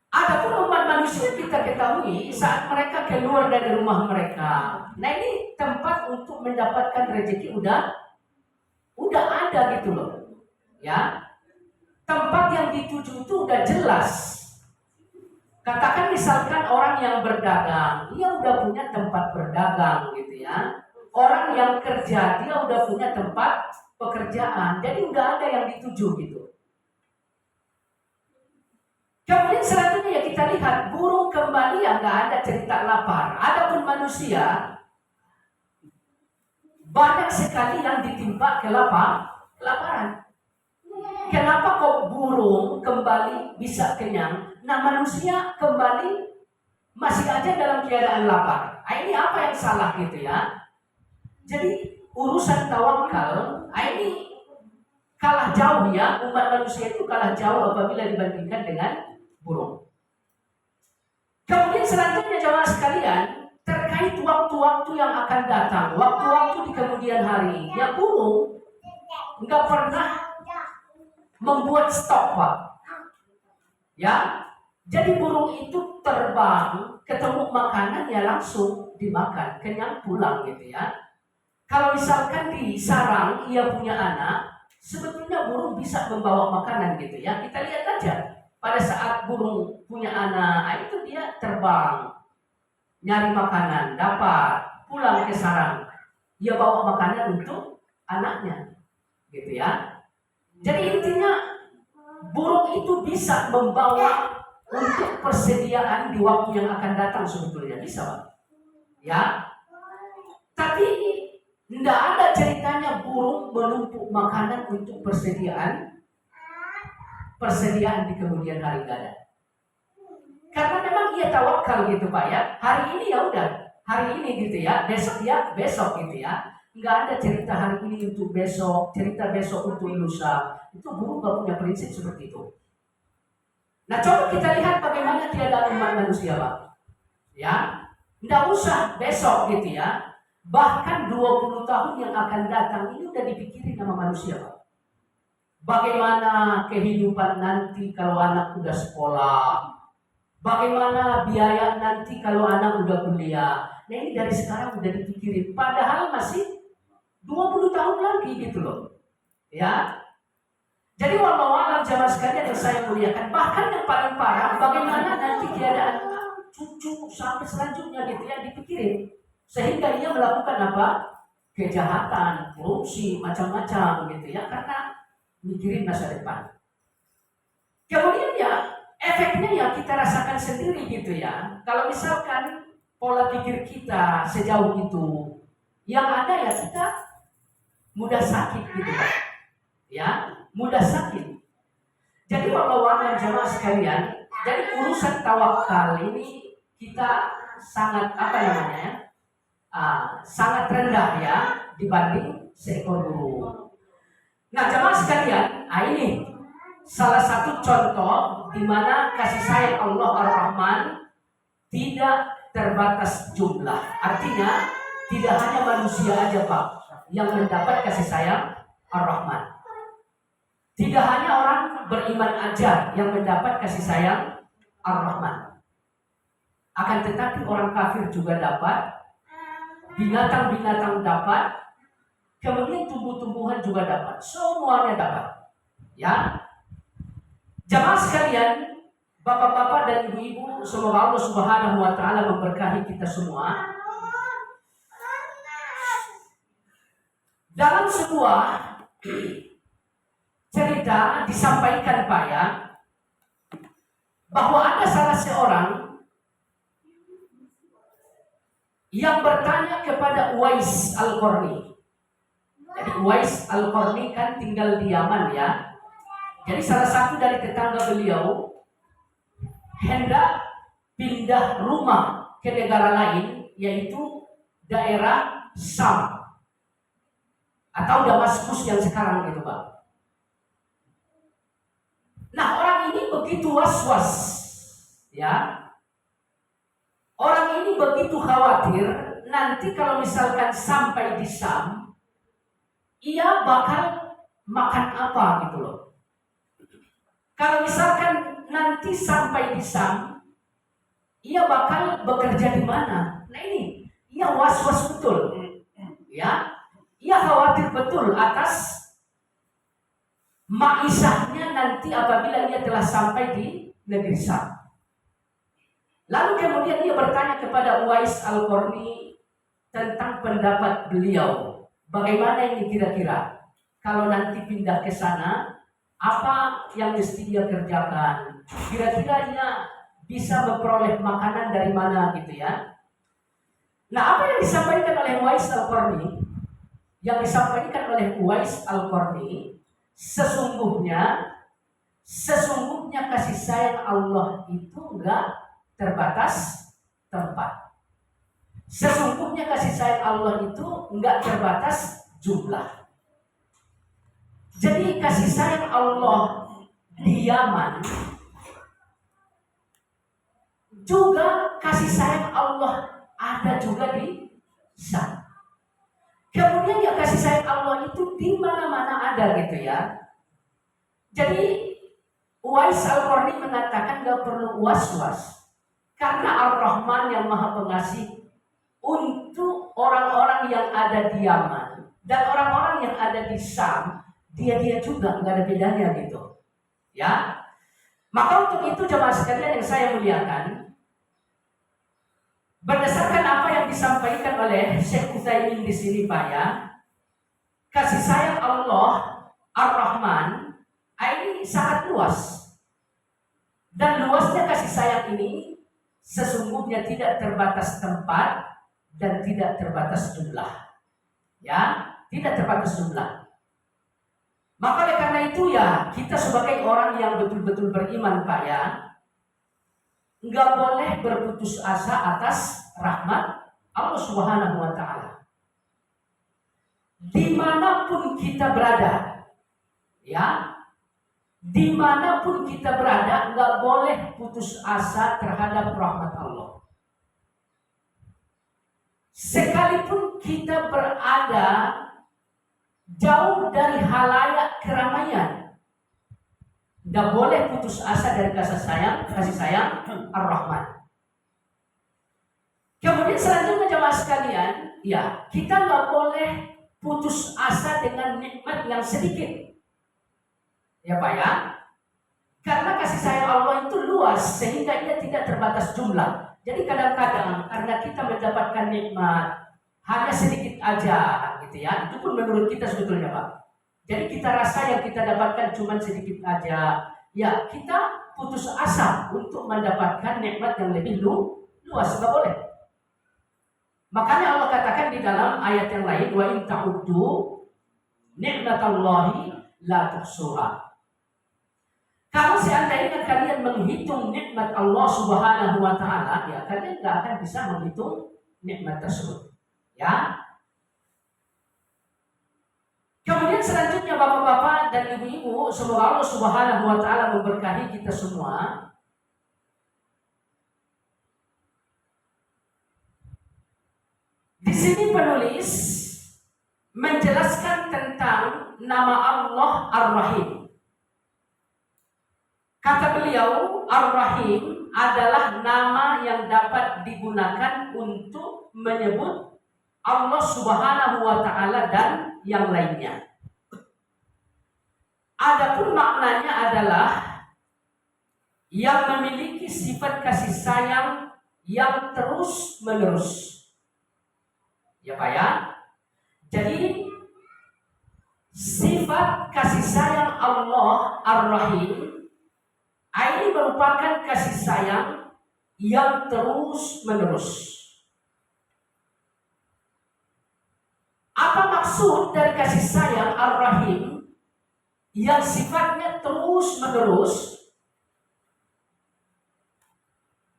Adapun umat manusia kita ketahui saat mereka keluar dari rumah mereka. Nah ini tempat untuk mendapatkan rezeki udah ada gitu loh. Ya. Tempat yang dituju itu udah jelas. Katakan misalkan orang yang berdagang, dia udah punya tempat berdagang gitu ya. Orang yang kerja, dia udah punya tempat pekerjaan. Jadi udah ada yang dituju gitu. Kemudian selanjutnya ya kita lihat burung kembali ya nggak ada cerita lapar. Adapun manusia banyak sekali yang ditimpa kelaparan. Kenapa kok burung kembali bisa kenyang? Nah manusia kembali masih aja dalam keadaan lapar. Nah, ini apa yang salah gitu ya? Jadi urusan tawakal ini kalah jauh ya. Umat manusia itu kalah jauh apabila dibandingkan dengan burung. Kemudian selanjutnya jemaah sekalian, terkait waktu-waktu yang akan datang, waktu-waktu di kemudian hari, ya burung nggak pernah membuat stok Pak. Ya, jadi burung itu terbang, ketemu makanan ya langsung dimakan, kenyang pulang gitu ya. Kalau misalkan di sarang ia punya anak, sebetulnya burung bisa membawa makanan gitu ya. Kita lihat aja. Pada saat burung punya anak, itu dia terbang, nyari makanan, dapat, pulang ke sarang. Dia bawa makanan untuk anaknya. gitu ya. Jadi intinya burung itu bisa membawa untuk persediaan di waktu yang akan datang sebetulnya bisa, Pak. Ya, tapi tidak ada ceritanya burung menumpuk makanan untuk persediaan di kemudian hari, nggak ada. Karena memang ia tawakal gitu Pak ya. Hari ini ya udah, hari ini gitu ya, besok gitu ya. Nggak ada cerita hari ini untuk besok, cerita besok untuk lusa. Itu burung nggak punya prinsip seperti itu. Nah coba kita lihat bagaimana keadaan umat manusia Pak. Ya, nggak usah besok gitu ya. Bahkan 20 tahun yang akan datang ini udah dipikirin sama manusia Pak. Bagaimana kehidupan nanti kalau anak udah sekolah? Bagaimana biaya nanti kalau anak udah kuliah? Nah ini dari sekarang udah dipikirin. Padahal masih 20 tahun lagi gitu loh. Ya. Jadi wallahu a'lam jamaah sekalian yang saya muliakan. Bahkan yang paling parah bagaimana nanti keadaan cucu sampai selanjutnya gitu ya dipikirin. Sehingga ia melakukan apa? Kejahatan, korupsi, macam-macam gitu ya. Karena mikirin masa depan. Kemudian ya efeknya ya kita rasakan sendiri gitu ya. Kalau misalkan pola pikir kita sejauh itu, yang ada ya kita mudah sakit gitu Pak. Ya, mudah sakit. Jadi walau jamaah sekalian, jadi urusan tawakal ini kita sangat apa namanya ya, sangat rendah ya dibanding seekor burung. Nah jamaah sekalian, ini salah satu contoh di mana kasih sayang Allah Ar-Rahman tidak terbatas jumlah. Artinya tidak hanya manusia aja Pak yang mendapat kasih sayang Ar-Rahman. Tidak hanya orang beriman aja yang mendapat kasih sayang Ar-Rahman. Akan tetapi orang kafir juga dapat, binatang-binatang dapat, kemudian tumbuh-tumbuhan juga dapat. Semuanya dapat. Ya. Jamaah sekalian, bapak-bapak dan ibu-ibu, semoga Allah Subhanahu wa taala memberkahi kita semua. Dalam sebuah cerita disampaikan Pak ya, bahwa ada salah seorang yang bertanya kepada Uwais Al-Qarni. Jadi Uwais Al-Qarni kan tinggal di Yaman ya. Jadi salah satu dari tetangga beliau hendak pindah rumah ke negara lain, yaitu daerah Syam atau Damaskus yang sekarang gitu Pak. Nah orang ini begitu was-was ya. Orang ini begitu khawatir nanti kalau misalkan sampai di Syam, ia bakal makan apa gitu loh. Kalau misalkan nanti sampai di Syam, ia bakal bekerja di mana? Nah ini, ia was-was betul. Ya, ia khawatir betul atas maisahnya nanti apabila ia telah sampai di negeri Syam. Lalu kemudian ia bertanya kepada Uwais Al-Qarni tentang pendapat beliau. Bagaimana ini kira-kira? Kalau nanti pindah ke sana, apa yang mesti dia kerjakan? Kira-kira ia bisa memperoleh makanan dari mana gitu ya? Nah, apa yang disampaikan oleh Uwais Al-Qarni? Yang disampaikan oleh Uwais Al-Qarni, sesungguhnya kasih sayang Allah itu enggak terbatas tempat. Sesungguhnya kasih sayang Allah itu enggak terbatas jumlah. Jadi kasih sayang Allah di Yaman juga kasih sayang Allah ada juga di Syam. Kemudian ya kasih sayang Allah itu di mana-mana ada gitu ya. Jadi Uwais Al-Qarni mengatakan gak perlu was-was. Karena Ar-Rahman yang Maha Pengasih untuk orang-orang yang ada di Yaman dan orang-orang yang ada di Syam, dia juga nggak ada bedanya gitu, ya. Maka untuk itu jemaah sekalian yang saya muliakan, berdasarkan apa yang disampaikan oleh Syekh Utsaimin di sini Pak ya, kasih sayang Allah Ar-Rahman ini sangat luas. Dan luasnya kasih sayang ini sesungguhnya tidak terbatas tempat dan tidak terbatas jumlah. Ya, tidak terbatas jumlah. Maka oleh karena itu ya, kita sebagai orang yang betul-betul beriman Pak ya, nggak boleh berputus asa atas rahmat Allah Subhanahu wa Ta'ala. Dimanapun kita berada, ya, dimanapun kita berada, nggak boleh putus asa terhadap rahmat Allah. Sekalipun kita berada jauh dari halayak keramaian, nggak boleh putus asa dari kasih sayang Ar-Rahman. Kemudian selanjutnya jemaah sekalian, ya, kita nggak boleh putus asa dengan nikmat yang sedikit. Ya Pak ya, karena kasih sayang Allah itu luas sehingga ia tidak terbatas jumlah. Jadi kadang-kadang karena kita mendapatkan nikmat hanya sedikit aja, gitu ya, itu pun menurut kita sebetulnya Pak. Jadi kita rasa yang kita dapatkan cuma sedikit aja, ya kita putus asa untuk mendapatkan nikmat yang lebih luas, nggak boleh. Makanya Allah katakan di dalam ayat yang lain, wa in ta'uddu ni'matallahi la tuhsuha. Kalau seandainya kalian menghitung nikmat Allah Subhanahu wa Ta'ala, ya kalian nggak akan bisa menghitung nikmat tersebut. Ya. Kemudian selanjutnya Bapak-bapak dan Ibu-ibu, semoga Allah Subhanahu wa Ta'ala memberkahi kita semua. Di sini penulis menjelaskan tentang nama Allah Ar-Rahim. Kata beliau, Ar-Rahim adalah nama yang dapat digunakan untuk menyebut Allah Subhanahu wa Ta'ala dan yang lainnya. Adapun maknanya adalah yang memiliki sifat kasih sayang yang terus menerus. Ya Pak ya. Jadi sifat kasih sayang Allah Ar-Rahim ini merupakan kasih sayang yang terus menerus. Apa maksud dari kasih sayang Ar-Rahim yang sifatnya terus menerus?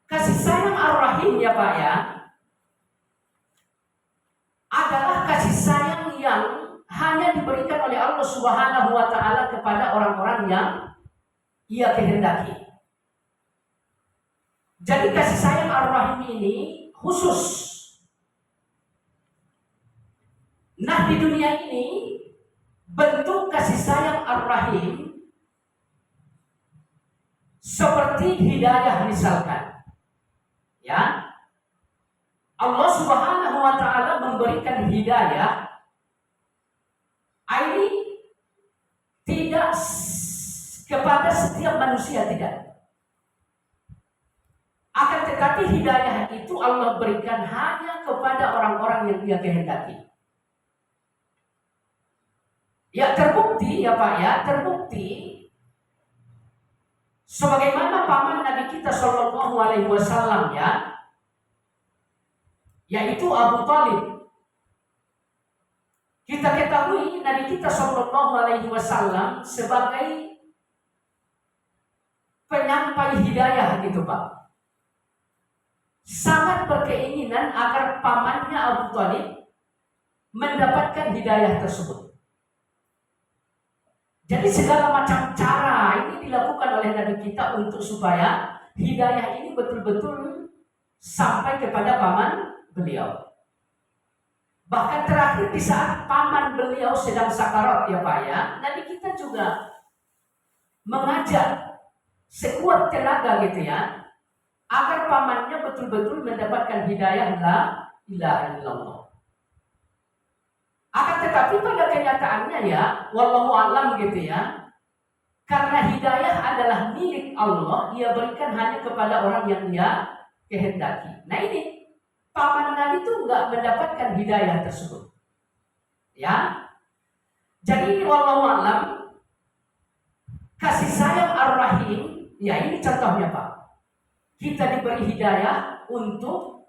Kasih sayang Ar-Rahim ya Pak ya, adalah kasih sayang yang hanya diberikan oleh Allah Subhanahu wa Ta'ala kepada orang-orang yang ia kehendaki. Jadi kasih sayang Ar-Rahim ini khusus. Nah di dunia ini bentuk kasih sayang Ar-Rahim seperti hidayah misalkan. Ya, Allah Subhanahu wa Ta'ala memberikan hidayah ini tidak kepada setiap manusia, tidak. Akan tetapi hidayah itu Allah berikan hanya kepada orang-orang yang Dia kehendaki. Ya terbukti ya Pak ya, terbukti sebagaimana paman Nabi kita Shallallahu Alaihi Wasallam ya, yaitu Abu Thalib. Kita ketahui Nabi kita Shallallahu Alaihi Wasallam sebagai penyampai hidayah gitu Pak, sangat berkeinginan agar pamannya Abu Thalib mendapatkan hidayah tersebut. Jadi segala macam cara ini dilakukan oleh Nabi kita untuk supaya hidayah ini betul-betul sampai kepada paman beliau. Bahkan terakhir di saat paman beliau sedang sakarat ya Pak ya, Nabi kita juga mengajak sekuat tenaga gitu ya, agar pamannya betul-betul mendapatkan hidayah la ilaha illallah. Akan tetapi pada kenyataannya ya, wallahu alam gitu ya, karena hidayah adalah milik Allah, Ia berikan hanya kepada orang yang Ia kehendaki. Nah ini paman Nabi itu nggak mendapatkan hidayah tersebut. Ya, jadi wallahu alam Kasih sayang Ar-Rahim, ya ini contohnya Pak. Kita diberi hidayah untuk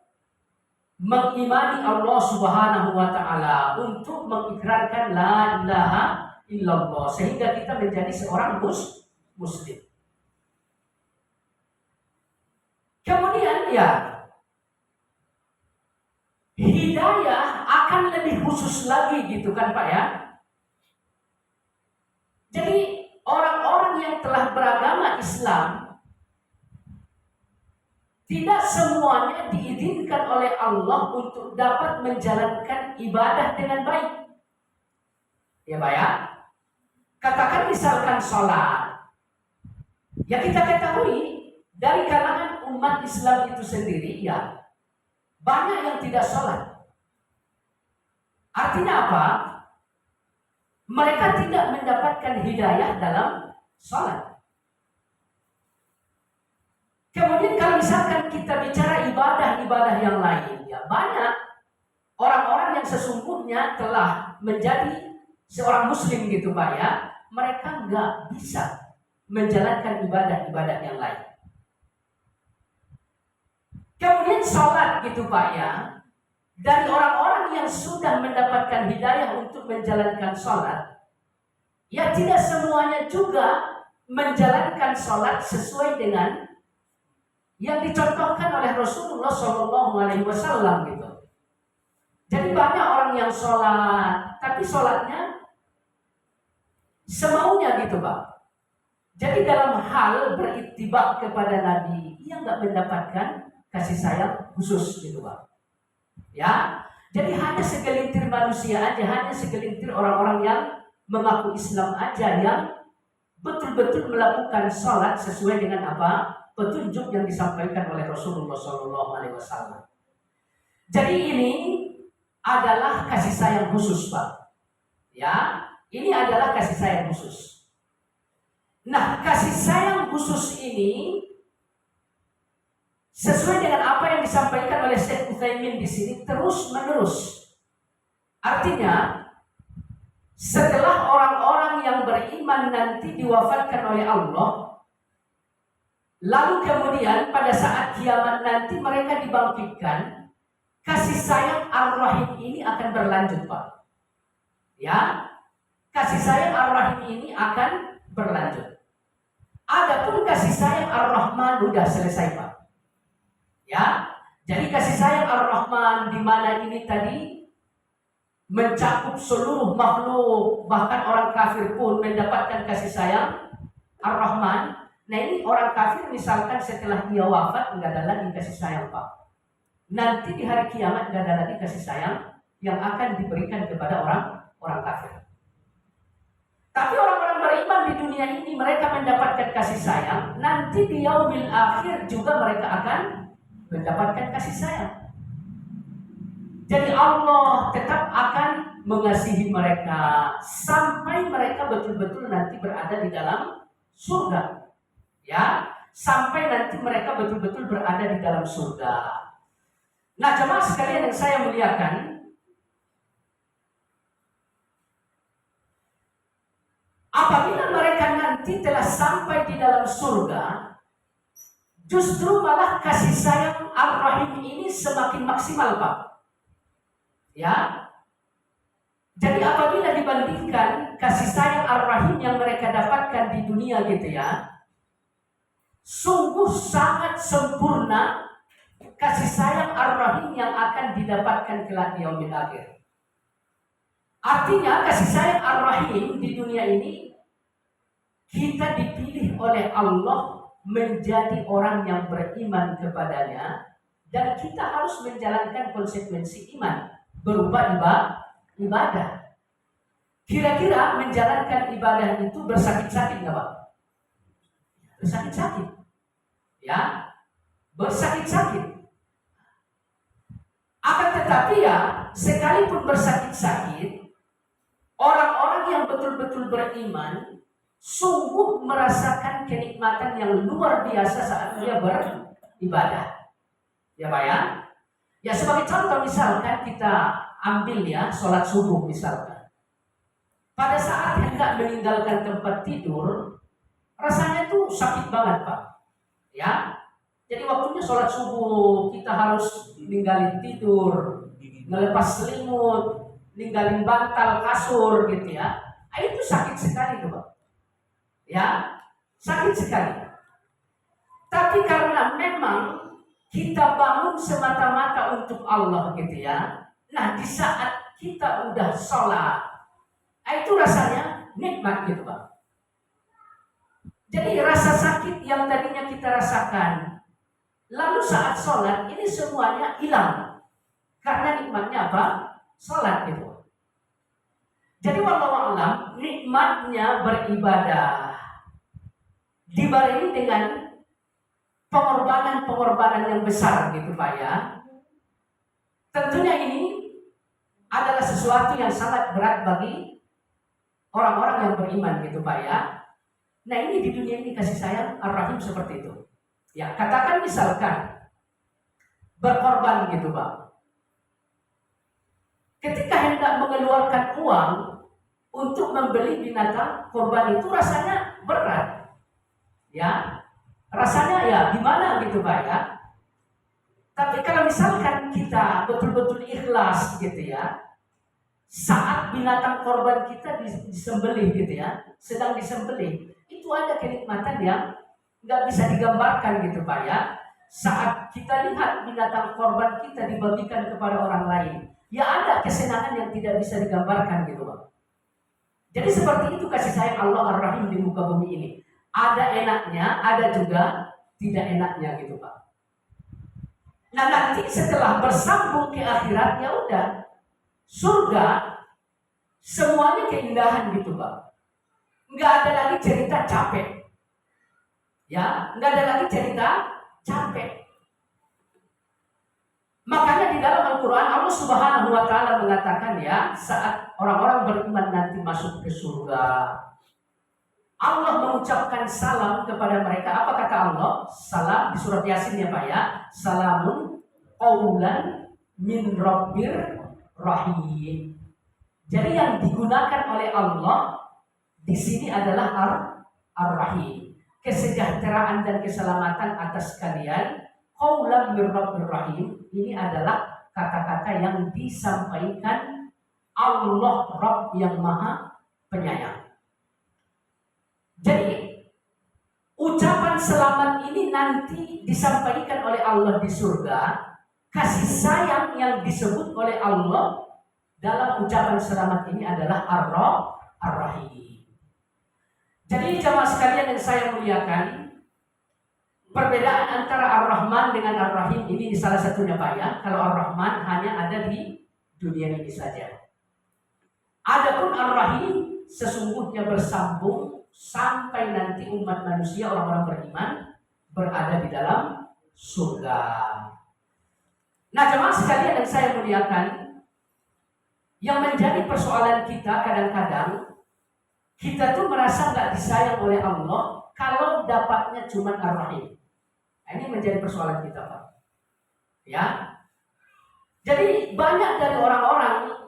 mengimani Allah Subhanahu wa taala, untuk mengikrarkan la ilaha illallah sehingga kita menjadi seorang muslim. Kemudian ya, hidayah akan lebih khusus lagi gitu kan Pak ya. Jadi orang-orang yang telah beragama Islam tidak semuanya diizinkan oleh Allah untuk dapat menjalankan ibadah dengan baik. Ya Pak ya. Katakan misalkan sholat. Ya kita ketahui dari kalangan umat Islam itu sendiri ya banyak yang tidak sholat. Artinya apa? Mereka tidak mendapatkan hidayah dalam sholat. Kemudian kalau misalkan kita bicara ibadah-ibadah yang lain, ya banyak orang-orang yang sesungguhnya telah menjadi seorang muslim gitu Pak ya, mereka nggak bisa menjalankan ibadah-ibadah yang lain. Kemudian sholat gitu Pak ya, dari orang-orang yang sudah mendapatkan hidayah untuk menjalankan sholat, ya tidak semuanya juga menjalankan sholat sesuai dengan yang dicontohkan oleh Rasulullah SAW gitu. Jadi banyak orang yang sholat, tapi sholatnya semaunya gitu Pak. Jadi dalam hal berittiba kepada Nabi, ia nggak mendapatkan kasih sayang khusus gitu Pak. Ya, jadi hanya segelintir manusia aja, hanya segelintir orang-orang yang mengaku Islam aja yang betul-betul melakukan sholat sesuai dengan apa petunjuk yang disampaikan oleh Rasulullah SAW. Jadi ini adalah kasih sayang khusus Pak. Ya, ini adalah kasih sayang khusus. Nah, kasih sayang khusus ini sesuai dengan apa yang disampaikan oleh Syekh Utsaimin di sini terus menerus. Artinya, setelah orang-orang yang beriman nanti diwafatkan oleh Allah, lalu kemudian pada saat kiamat nanti mereka dibangkitkan, kasih sayang Ar-Rahim ini akan berlanjut Pak. Ya, kasih sayang Ar-Rahim ini akan berlanjut. Adapun kasih sayang Ar-Rahman sudah selesai Pak. Ya, jadi kasih sayang Ar-Rahman di mana ini tadi mencakup seluruh makhluk, bahkan orang kafir pun mendapatkan kasih sayang Ar-Rahman. Nah ini orang kafir misalkan setelah dia wafat nggak ada lagi kasih sayang Pak. Nanti di hari kiamat nggak ada lagi kasih sayang yang akan diberikan kepada orang kafir. Tapi orang-orang beriman di dunia ini mereka mendapatkan kasih sayang. Nanti di yaumil akhir juga mereka akan mendapatkan kasih sayang. Jadi Allah tetap akan mengasihi mereka sampai mereka betul-betul nanti berada di dalam surga. Ya, sampai nanti mereka betul-betul berada di dalam surga. Nah, jemaah sekalian yang saya muliakan, apabila mereka nanti telah sampai di dalam surga, justru malah kasih sayang Ar-Rahim ini semakin maksimal Pak. Ya, jadi apabila dibandingkan kasih sayang Ar-Rahim yang mereka dapatkan di dunia gitu ya, sungguh sangat sempurna kasih sayang Ar-Rahim yang akan didapatkan kelak di yaumil akhir. Artinya kasih sayang Ar-Rahim di dunia ini kita dipilih oleh Allah menjadi orang yang beriman kepadanya dan kita harus menjalankan konsekuensi iman berupa ibadah. Kira-kira menjalankan ibadah itu bersakit-sakit nggak Pak? Bersakit-sakit. Ya, bersakit-sakit. Akan tetapi ya, sekalipun bersakit-sakit, orang-orang yang betul-betul beriman sungguh merasakan kenikmatan yang luar biasa saat dia beribadah. Ya Pak ya? Ya sebagai contoh misalkan kita ambil ya sholat subuh misalkan. Pada saat hendak meninggalkan tempat tidur, rasanya tuh sakit banget Pak. Ya, jadi waktunya sholat subuh kita harus ninggalin tidur, ngelepas selimut, ninggalin bantal kasur gitu ya. Itu sakit sekali tuh Pak. Ya, sakit sekali. Tapi karena memang kita bangun semata-mata untuk Allah gitu ya. Nah di saat kita udah sholat, itu rasanya nikmat gitu Pak. Jadi rasa sakit yang tadinya kita rasakan, lalu saat sholat ini semuanya hilang. Karena nikmatnya apa? Sholat gitu. Jadi wallahu a'lam, nikmatnya beribadah dibarengi dengan pengorbanan yang besar gitu Pak ya. Tentunya ini adalah sesuatu yang sangat berat bagi orang-orang yang beriman gitu Pak ya. Nah ini di dunia ini kasih sayang Ar-Rahim seperti itu. Ya katakan misalkan berkorban gitu Pak. Ketika hendak mengeluarkan uang untuk membeli binatang korban itu rasanya berat. Ya, rasanya ya gimana gitu Pak ya. Tapi kalau misalkan kita betul-betul ikhlas gitu ya, saat binatang korban kita disembelih gitu ya, sedang disembelih, itu ada kenikmatan yang nggak bisa digambarkan gitu Pak ya. Saat kita lihat binatang korban kita dibagikan kepada orang lain, ya ada kesenangan yang tidak bisa digambarkan gitu Pak. Jadi seperti itu kasih sayang Allah Ar-Rahim di muka bumi ini. Ada enaknya, ada juga tidak enaknya gitu Pak. Nah nanti setelah bersambung ke akhirat ya udah surga semuanya keindahan gitu Pak. Nggak ada lagi cerita capek. Ya, nggak ada lagi cerita capek. Makanya di dalam Al-Quran Allah Subhanahu Wa Taala mengatakan ya saat orang-orang beriman nanti masuk ke surga, Allah mengucapkan salam kepada mereka. Apa kata Allah? Salam di surat Yasin ya Pak ya. Salamun qaulan min rabbir rahim. Jadi yang digunakan oleh Allah di sini adalah Ar-Rahim. Kesejahteraan dan keselamatan atas kalian. Qaulan min rabbir rahim. Ini adalah kata-kata yang disampaikan Allah Rabb yang Maha Penyayang. Jadi ucapan selamat ini nanti disampaikan oleh Allah di surga. Kasih sayang yang disebut oleh Allah dalam ucapan selamat ini adalah Ar-Rahim. Jadi jamaah sekalian yang saya muliakan, perbedaan antara Ar-Rahman dengan Ar-Rahim ini salah satunya Pak ya. Kalau Ar-Rahman hanya ada di dunia ini saja. Adapun Ar-Rahim sesungguhnya bersambung sampai nanti umat manusia orang-orang beriman berada di dalam surga. Nah jemaah sekalian yang saya muliakan, yang menjadi persoalan kita kadang-kadang kita tuh merasa nggak disayang oleh Allah kalau dapatnya cuma Ar-Rahim. Nah, ini menjadi persoalan kita Pak. Ya, jadi banyak dari orang-orang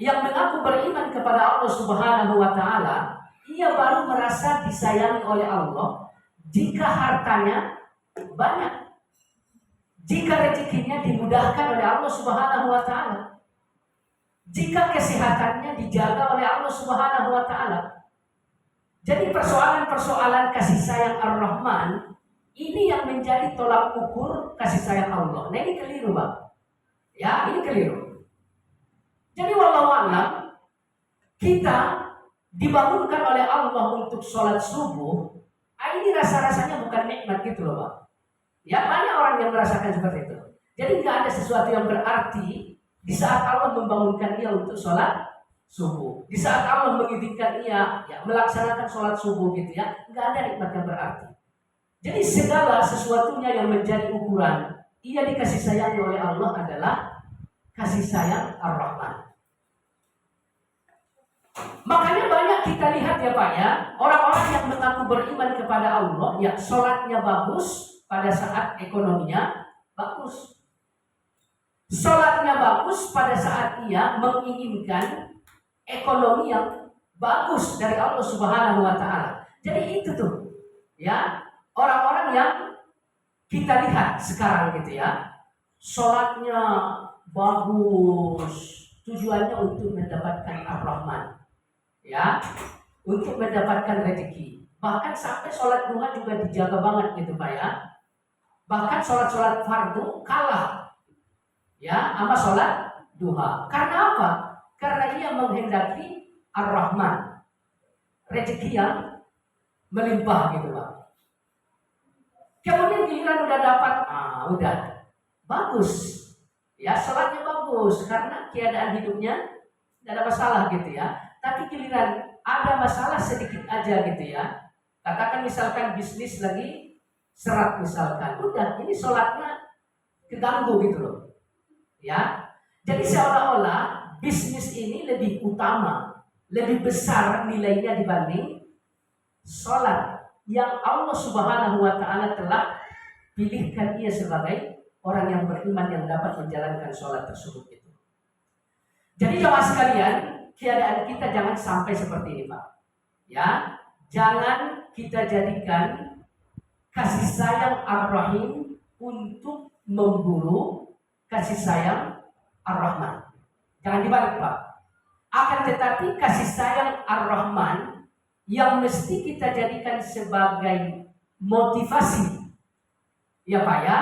yang mengaku beriman kepada Allah Subhanahu Wa Taala, ia baru merasa disayangi oleh Allah jika hartanya banyak, jika rezekinya dimudahkan oleh Allah Subhanahu Wa Taala, jika kesehatannya dijaga oleh Allah Subhanahu Wa Taala. Jadi persoalan-persoalan kasih sayang Ar-Rahman ini yang menjadi tolak ukur kasih sayang Allah. Nah ini keliru Bang. Ya ini keliru. Jadi wallahu a'lam, kita dibangunkan oleh Allah untuk sholat subuh, ini rasa-rasanya bukan nikmat gitu loh Pak. Ya banyak orang yang merasakan seperti itu. Jadi nggak ada sesuatu yang berarti di saat Allah membangunkan dia untuk sholat subuh. Di saat Allah mengizinkan ia ya, melaksanakan sholat subuh gitu ya, nggak ada nikmat yang berarti. Jadi segala sesuatunya yang menjadi ukuran ia dikasih sayangi oleh Allah adalah kasih sayang Ar-Rahman. Makanya banyak kita lihat ya Pak ya, orang-orang yang mengaku beriman kepada Allah, ya sholatnya bagus pada saat ekonominya bagus. Sholatnya bagus pada saat ia menginginkan ekonomi yang bagus dari Allah Subhanahu Wa Taala. Jadi itu tuh Ya, orang-orang yang kita lihat sekarang gitu ya, sholatnya bagus, tujuannya untuk mendapatkan ar-Rahman, ya, untuk mendapatkan rezeki. Bahkan sampai sholat duha juga dijaga banget gitu Pak ya. Bahkan sholat-sholat fardu kalah ya sama sholat duha. Karena apa? Karena ia menghendaki ar-Rahman, rezeki yang melimpah gitu Pak. Kemudian giliran udah dapat, udah bagus, ya sholatnya bagus karena keadaan hidupnya tidak ada masalah gitu ya. Tapi giliran ada masalah sedikit aja gitu ya, katakan misalkan bisnis lagi serat misalkan, udah ini sholatnya keganggu gitu loh, ya. Jadi seolah-olah bisnis ini lebih utama, lebih besar nilainya dibanding sholat yang Allah Subhanahu wa Ta'ala telah pilihkan ia sebagai orang yang beriman yang dapat menjalankan sholat tersebut itu. Jadi jamaah sekalian, keadaan kita jangan sampai seperti ini Pak. Ya, jangan kita jadikan kasih sayang Ar-Rahim untuk memburu kasih sayang Ar-Rahman. Jangan dibalik Pak. Akan tetapi kasih sayang Ar-Rahman yang mesti kita jadikan sebagai motivasi, ya Pak ya,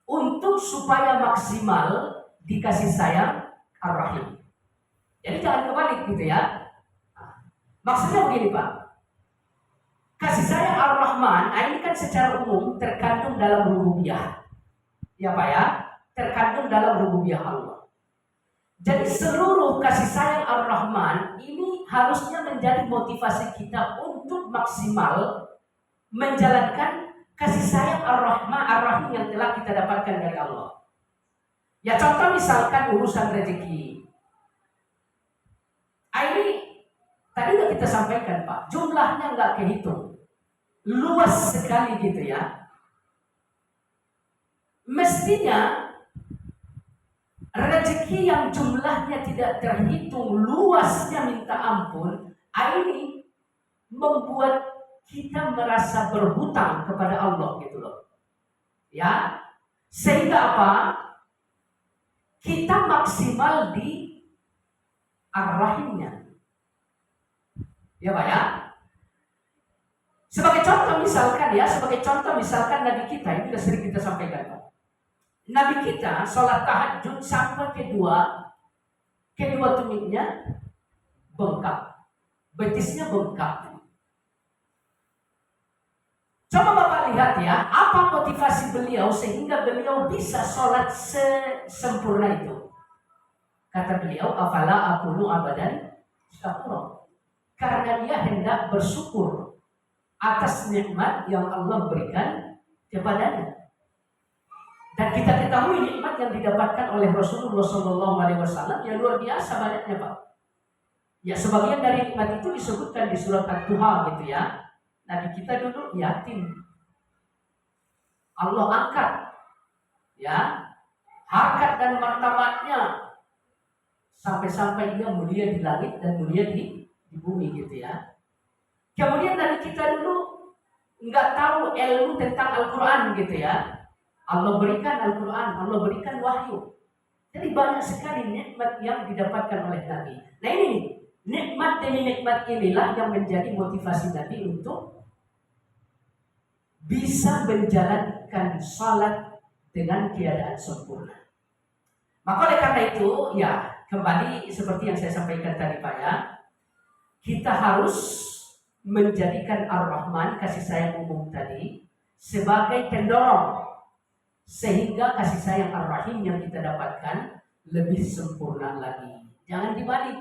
untuk supaya maksimal dikasih sayang Ar-Rahim. Jadi jangan kebalik gitu ya. Maksudnya begini Pak, kasih sayang Ar-Rahman ini kan secara umum terkandung dalam rububiyah, ya Pak ya, terkandung dalam rububiyah Allah. Jadi seluruh kasih sayang Ar-Rahman ini harusnya menjadi motivasi kita untuk maksimal menjalankan kasih sayang Ar-Rahim yang telah kita dapatkan dari Allah. Ya contoh misalkan urusan rezeki. Ini tadi udah kita sampaikan Pak, jumlahnya nggak kehitung, luas sekali gitu ya. Mestinya rezeki yang jumlahnya tidak terhitung, luasnya minta ampun, ini membuat kita merasa berhutang kepada Allah gitu loh. Ya, sehingga apa? Kita maksimal di Ar-Rahimnya. Ya Pak ya. Sebagai contoh misalkan Nabi kita, ini sudah sering kita sampaikan Pak. Nabi kita sholat tahajud sampai kedua tumitnya bengkak, betisnya bengkak. Coba Bapak lihat ya, apa motivasi beliau sehingga beliau bisa sholat sesempurna itu. Kata beliau, afala aqulu abadan syakura. Karena dia hendak bersyukur atas nikmat yang Allah berikan kepadanya. Dan kita ketahui nikmat yang didapatkan oleh Rasulullah SAW yang luar biasa banyaknya Pak. Ya sebagian dari nikmat itu disebutkan di surat At-Tuha gitu ya. Nabi kita dulu yatim. Allah angkat ya harkat dan martabatnya sampai-sampai dia mulia di langit dan mulia di bumi gitu ya. Kemudian Nabi kita dulu nggak tahu ilmu tentang Al-Quran gitu ya. Allah berikan Al-Quran, Allah berikan wahyu. Jadi banyak sekali nikmat yang didapatkan oleh Nabi. Nah ini nikmat demi nikmat inilah yang menjadi motivasi Nabi untuk bisa menjalankan salat dengan keadaan sempurna. Maka oleh karena itu, ya kembali seperti yang saya sampaikan tadi Pak ya, kita harus menjadikan Ar-Rahman, kasih sayang umum tadi, sebagai pendorong sehingga kasih sayang Ar-Rahim yang kita dapatkan lebih sempurna lagi. Jangan dibalik,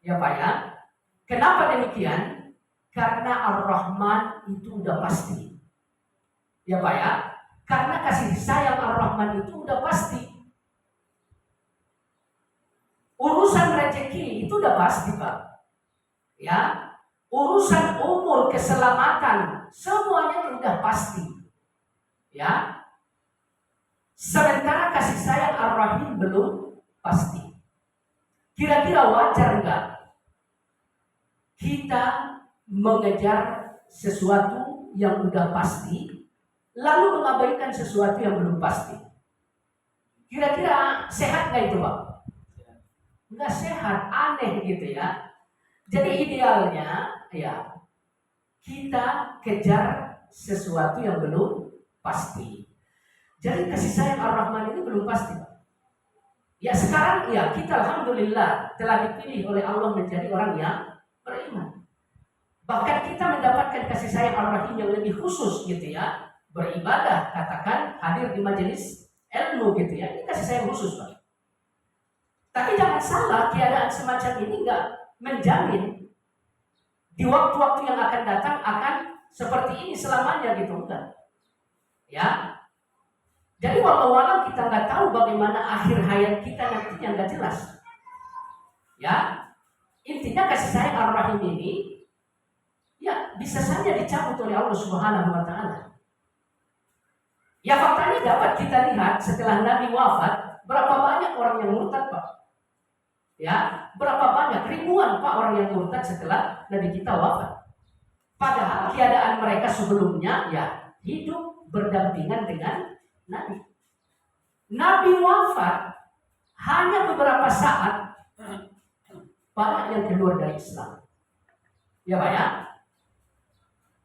ya Pak ya. Kenapa demikian? Karena Ar-Rahman itu udah pasti. Ya Pak ya, karena kasih sayang Ar-Rahman itu udah pasti. Urusan rezeki itu udah pasti Pak. Ya, urusan umur, keselamatan, semuanya udah pasti. Ya. Sementara kasih sayang Ar-Rahim belum pasti. Kira-kira wajar enggak kita mengejar sesuatu yang udah pasti, lalu mengabaikan sesuatu yang belum pasti. Kira-kira sehat nggak itu, Pak? Nggak sehat, aneh gitu ya. Jadi idealnya ya kita kejar sesuatu yang belum pasti. Jadi kasih sayang Ar-Rahman ini belum pasti, Pak. Ya sekarang ya kita alhamdulillah telah dipilih oleh Allah menjadi orang yang beriman. Bahkan kita mendapatkan kasih sayang Ar-Rahim yang lebih khusus gitu ya. Beribadah, katakan hadir di majelis ilmu gitu ya. Ini kasih sayang khusus, Pak. Tapi jangan salah, keadaan semacam ini enggak menjamin di waktu-waktu yang akan datang akan seperti ini selamanya gitu, enggak. Ya. Jadi walau kita nggak tahu bagaimana akhir hayat kita nantinya, nggak jelas. Ya. Intinya kasih sayang Ar-Rahim ini ya bisa saja dicabut oleh Allah Subhanahu wa taala. Ya faktanya dapat kita lihat setelah Nabi wafat, berapa banyak orang yang murtad, Pak. Ya, berapa banyak, ribuan Pak orang yang murtad setelah Nabi kita wafat. Padahal keadaan mereka sebelumnya ya hidup berdampingan dengan Nabi. Nabi wafat hanya beberapa saat banyak yang keluar dari Islam. Ya Pak ya.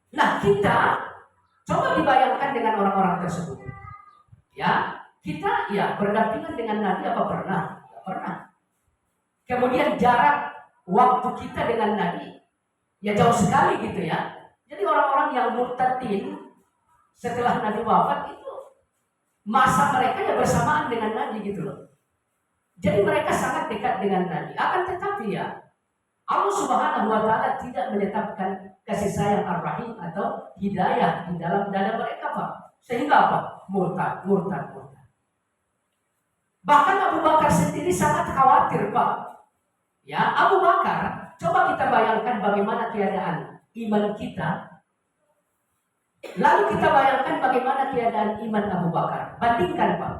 Nah kita coba dibayangkan dengan orang-orang tersebut. Ya, kita ya berdampingan dengan Nabi apa pernah? Tidak pernah. Kemudian jarak waktu kita dengan Nabi ya jauh sekali gitu ya. Jadi orang-orang yang murtadin setelah Nabi wafat itu masa mereka ya bersamaan dengan Nabi gitu loh. Jadi mereka sangat dekat dengan Nabi. Akan tetapi ya Allah Subhanahu wa taala tidak menetapkan kasih sayang Ar-Rahim atau hidayah di dalam dada mereka, Pak. Sehingga apa? Murtad. Bahkan Abu Bakar sendiri sangat khawatir, Pak. Ya, Abu Bakar, coba kita bayangkan bagaimana keadaan iman kita. Lalu kita bayangkan bagaimana keadaan iman Abu Bakar. Bandingkan, Pak.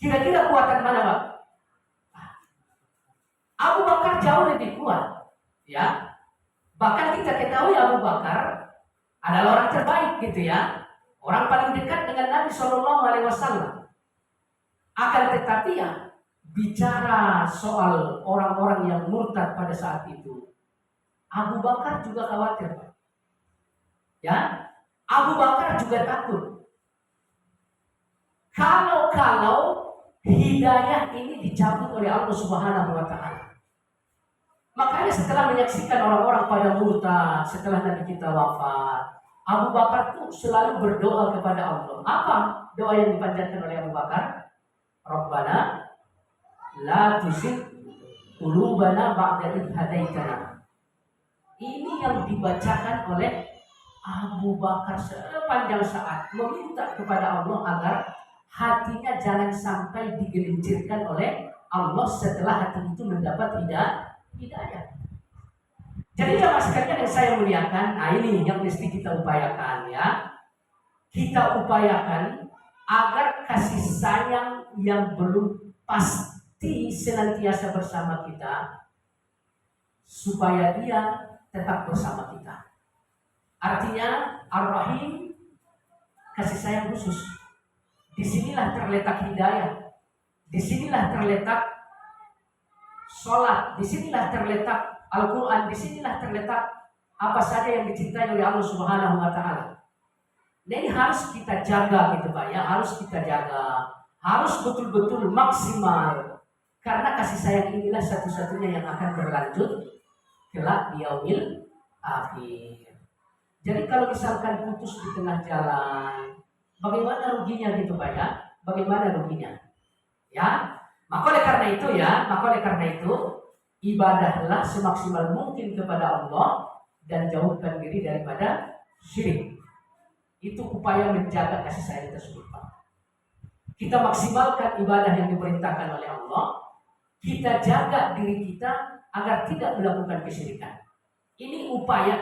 Kira-kira kuatan mana, Pak? Abu Bakar jauh lebih kuat. Ya. Bahkan kita ketahui Abu Bakar adalah orang terbaik gitu ya. Orang paling dekat dengan Nabi SAW. Akan tetapi ya, bicara soal orang-orang yang murtad pada saat itu, Abu Bakar juga khawatir, Pak. Ya, Abu Bakar juga takut. Kalau hidayah ini dicabut oleh Allah Subhanahu wa taala. Makanya setelah menyaksikan orang-orang pada murtad setelah Nabi kita wafat, Abu Bakar tuh selalu berdoa kepada Allah. Apa doa yang dipanjatkan oleh Abu Bakar? Rabbana la tuzigh qulubana ba'da idh hadaitana. Ini yang dibacakan oleh Abu Bakar sepanjang saat meminta kepada Allah agar hatinya jangan sampai digelincirkan oleh Allah setelah hati itu mendapat hidayah. Jadi jamaah sekalian yang saya muliakan, nah ini yang mesti kita upayakan ya. Kita upayakan agar kasih sayang yang belum pasti senantiasa bersama kita, supaya dia tetap bersama kita. Artinya Ar-Rahim kasih sayang khusus. Disinilah terletak hidayah. Disinilah terletak sholat. Disinilah terletak Al-Quran. Disinilah terletak apa saja yang dicintai oleh Allah Subhanahu wa taala. Nah ini harus kita jaga gitu Pak ya. Harus kita jaga. Harus betul-betul maksimal. Karena kasih sayang inilah satu-satunya yang akan berlanjut kelak di yaumil akhir. Jadi kalau misalkan putus di tengah jalan, bagaimana ruginya gitu Pak ya? Bagaimana ruginya? Ya, maka oleh karena itu ibadahlah semaksimal mungkin kepada Allah dan jauhkan diri daripada syirik. Itu upaya menjaga kasih sayang tersebut, Pak. Kita maksimalkan ibadah yang diperintahkan oleh Allah. Kita jaga diri kita agar tidak melakukan kesyirikan. Ini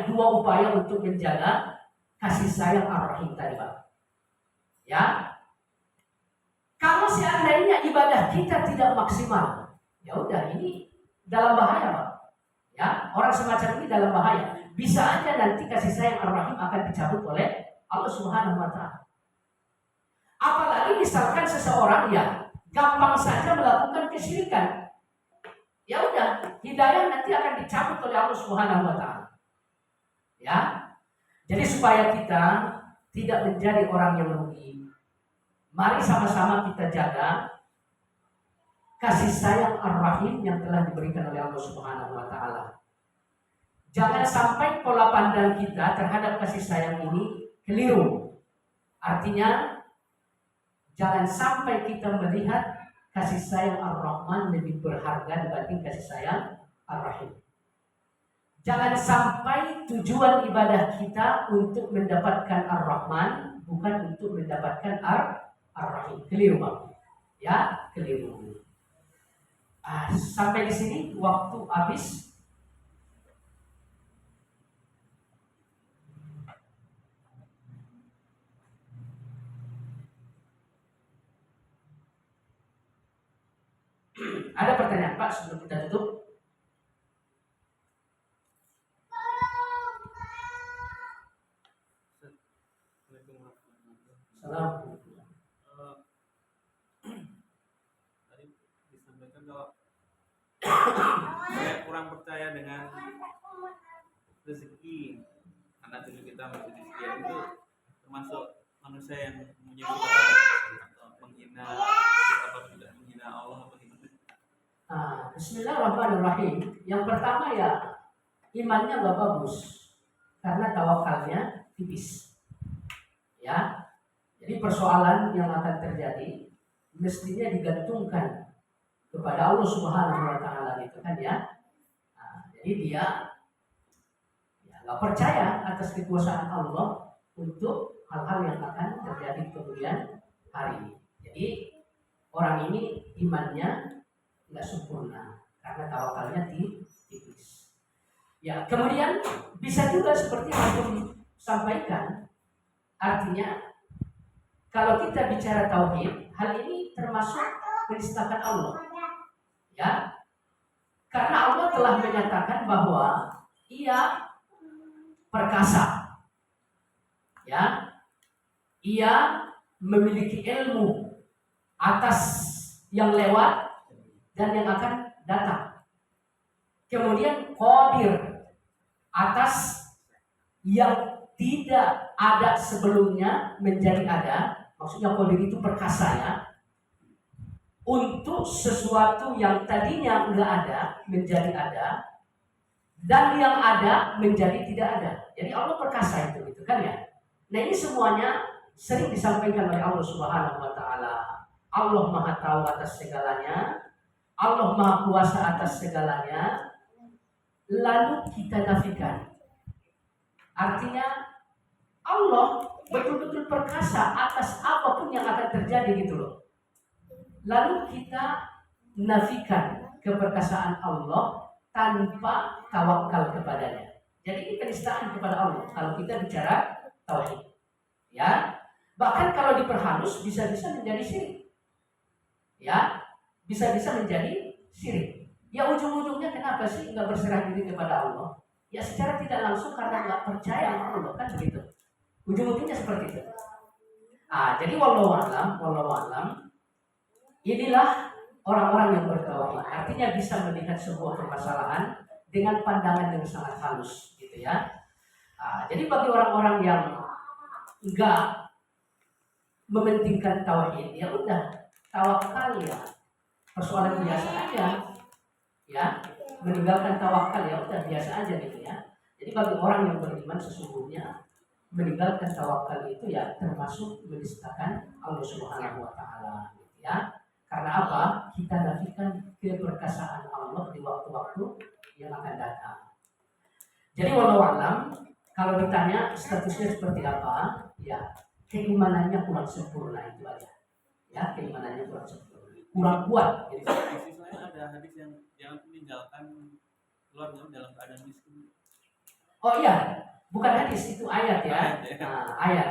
dua upaya untuk menjaga kasih sayang Ar-Rahim tadi, Pak. Ya. Kalau seandainya ibadah kita tidak maksimal, ya udah ini dalam bahaya, Pak. Ya, orang semacam ini dalam bahaya. Bisa aja nanti kasih sayang Ar-Rahim akan dicabut oleh Allah Subhanahu wa taala. Apalagi misalkan seseorang ya gampang saja melakukan kesyirikan. Ya udah, hidayah nanti akan dicabut oleh Allah Subhanahu wa taala. Ya. Jadi supaya kita tidak menjadi orang yang rugi, mari sama-sama kita jaga kasih sayang Ar-Rahim yang telah diberikan oleh Allah Subhanahu wa taala. Jangan sampai pola pandang kita terhadap kasih sayang ini keliru. Artinya jangan sampai kita melihat kasih sayang Ar-Rahman lebih berharga dibanding kasih sayang Ar-Rahim. Jangan sampai tujuan ibadah kita untuk mendapatkan Ar-Rahman bukan untuk mendapatkan Ar-Rahim. Keliru, Bang. Ya, keliru. Sampai di sini waktu habis. Ada pertanyaan Pak sebelum kita tutup? Assalamualaikum. Tadi disampaikan kalau saya kurang percaya dengan rezeki anak cucu kita menjadi sekian, itu termasuk manusia yang punya atau menghina atau tidak menghina Allah atau gimana? Bismillahirrahmanirrahim. Yang pertama ya imannya nggak bagus karena tawakalnya tipis. Ya, jadi persoalan yang akan terjadi mestinya digantungkan kepada Allah Subhanahu wa taala gitu kan ya. Jadi dia ya nggak percaya atas kekuasaan Allah untuk hal-hal yang akan terjadi kemudian hari. Jadi orang ini imannya nggak sempurna karena tawakalnya tipis. Ya, kemudian bisa juga seperti yang aku sampaikan, artinya kalau kita bicara tauhid, hal ini termasuk menistakan Allah. Ya, karena Allah telah menyatakan bahwa Ia perkasa. Ya, Ia memiliki ilmu atas yang lewat dan yang akan datang. Kemudian qadir atas yang tidak ada sebelumnya menjadi ada. Maksudnya qadir itu perkasa ya. Untuk sesuatu yang tadinya enggak ada menjadi ada, dan yang ada menjadi tidak ada. Jadi Allah perkasa itu gitu kan ya. Nah ini semuanya sering disampaikan oleh Allah Subhanahu wa taala. Allah Maha tahu atas segalanya. Allah Maha kuasa atas segalanya. Lalu kita nafikan. Artinya Allah betul-betul perkasa atas apapun yang akan terjadi gitu loh. Lalu kita nafikan keperkasaan Allah tanpa tawakal kepadanya. Jadi ini penistaan kepada Allah kalau kita bicara tauhid. Ya. Bahkan kalau diperhalus bisa-bisa menjadi syirik. Ya, bisa-bisa menjadi syirik. Ya ujung-ujungnya kenapa sih nggak berserah diri kepada Allah? Ya secara tidak langsung karena nggak percaya sama Allah kan begitu. Ujung-ujungnya seperti itu. Jadi wallahu a'lam, inilah orang-orang yang bertauhid. Artinya bisa melihat sebuah permasalahan dengan pandangan yang sangat halus, gitu ya. Jadi bagi orang-orang yang nggak mementingkan tauhid, ya udah tawakal ya, persoalan biasa aja, ya. Meninggalkan tawakal ya udah biasa aja gitu ya. Jadi bagi orang yang beriman sesungguhnya meninggalkan tawakal itu ya termasuk menistakan Allah Subhanahu wa taala gitu ya. Karena apa? Kita nafikan keperkasaan Allah di waktu-waktu yang akan datang. Jadi wallahu alam, kalau ditanya statusnya seperti apa, ya keimanannya kurang sempurna itu aja. Ya, keimanannya kurang sempurna, kurang kuat. Jadi istilahnya ada hadis yang jangan meninggalkan keluarga dalam keadaan miskin. Oh iya, bukan hadis, itu ayat ya. Ayat.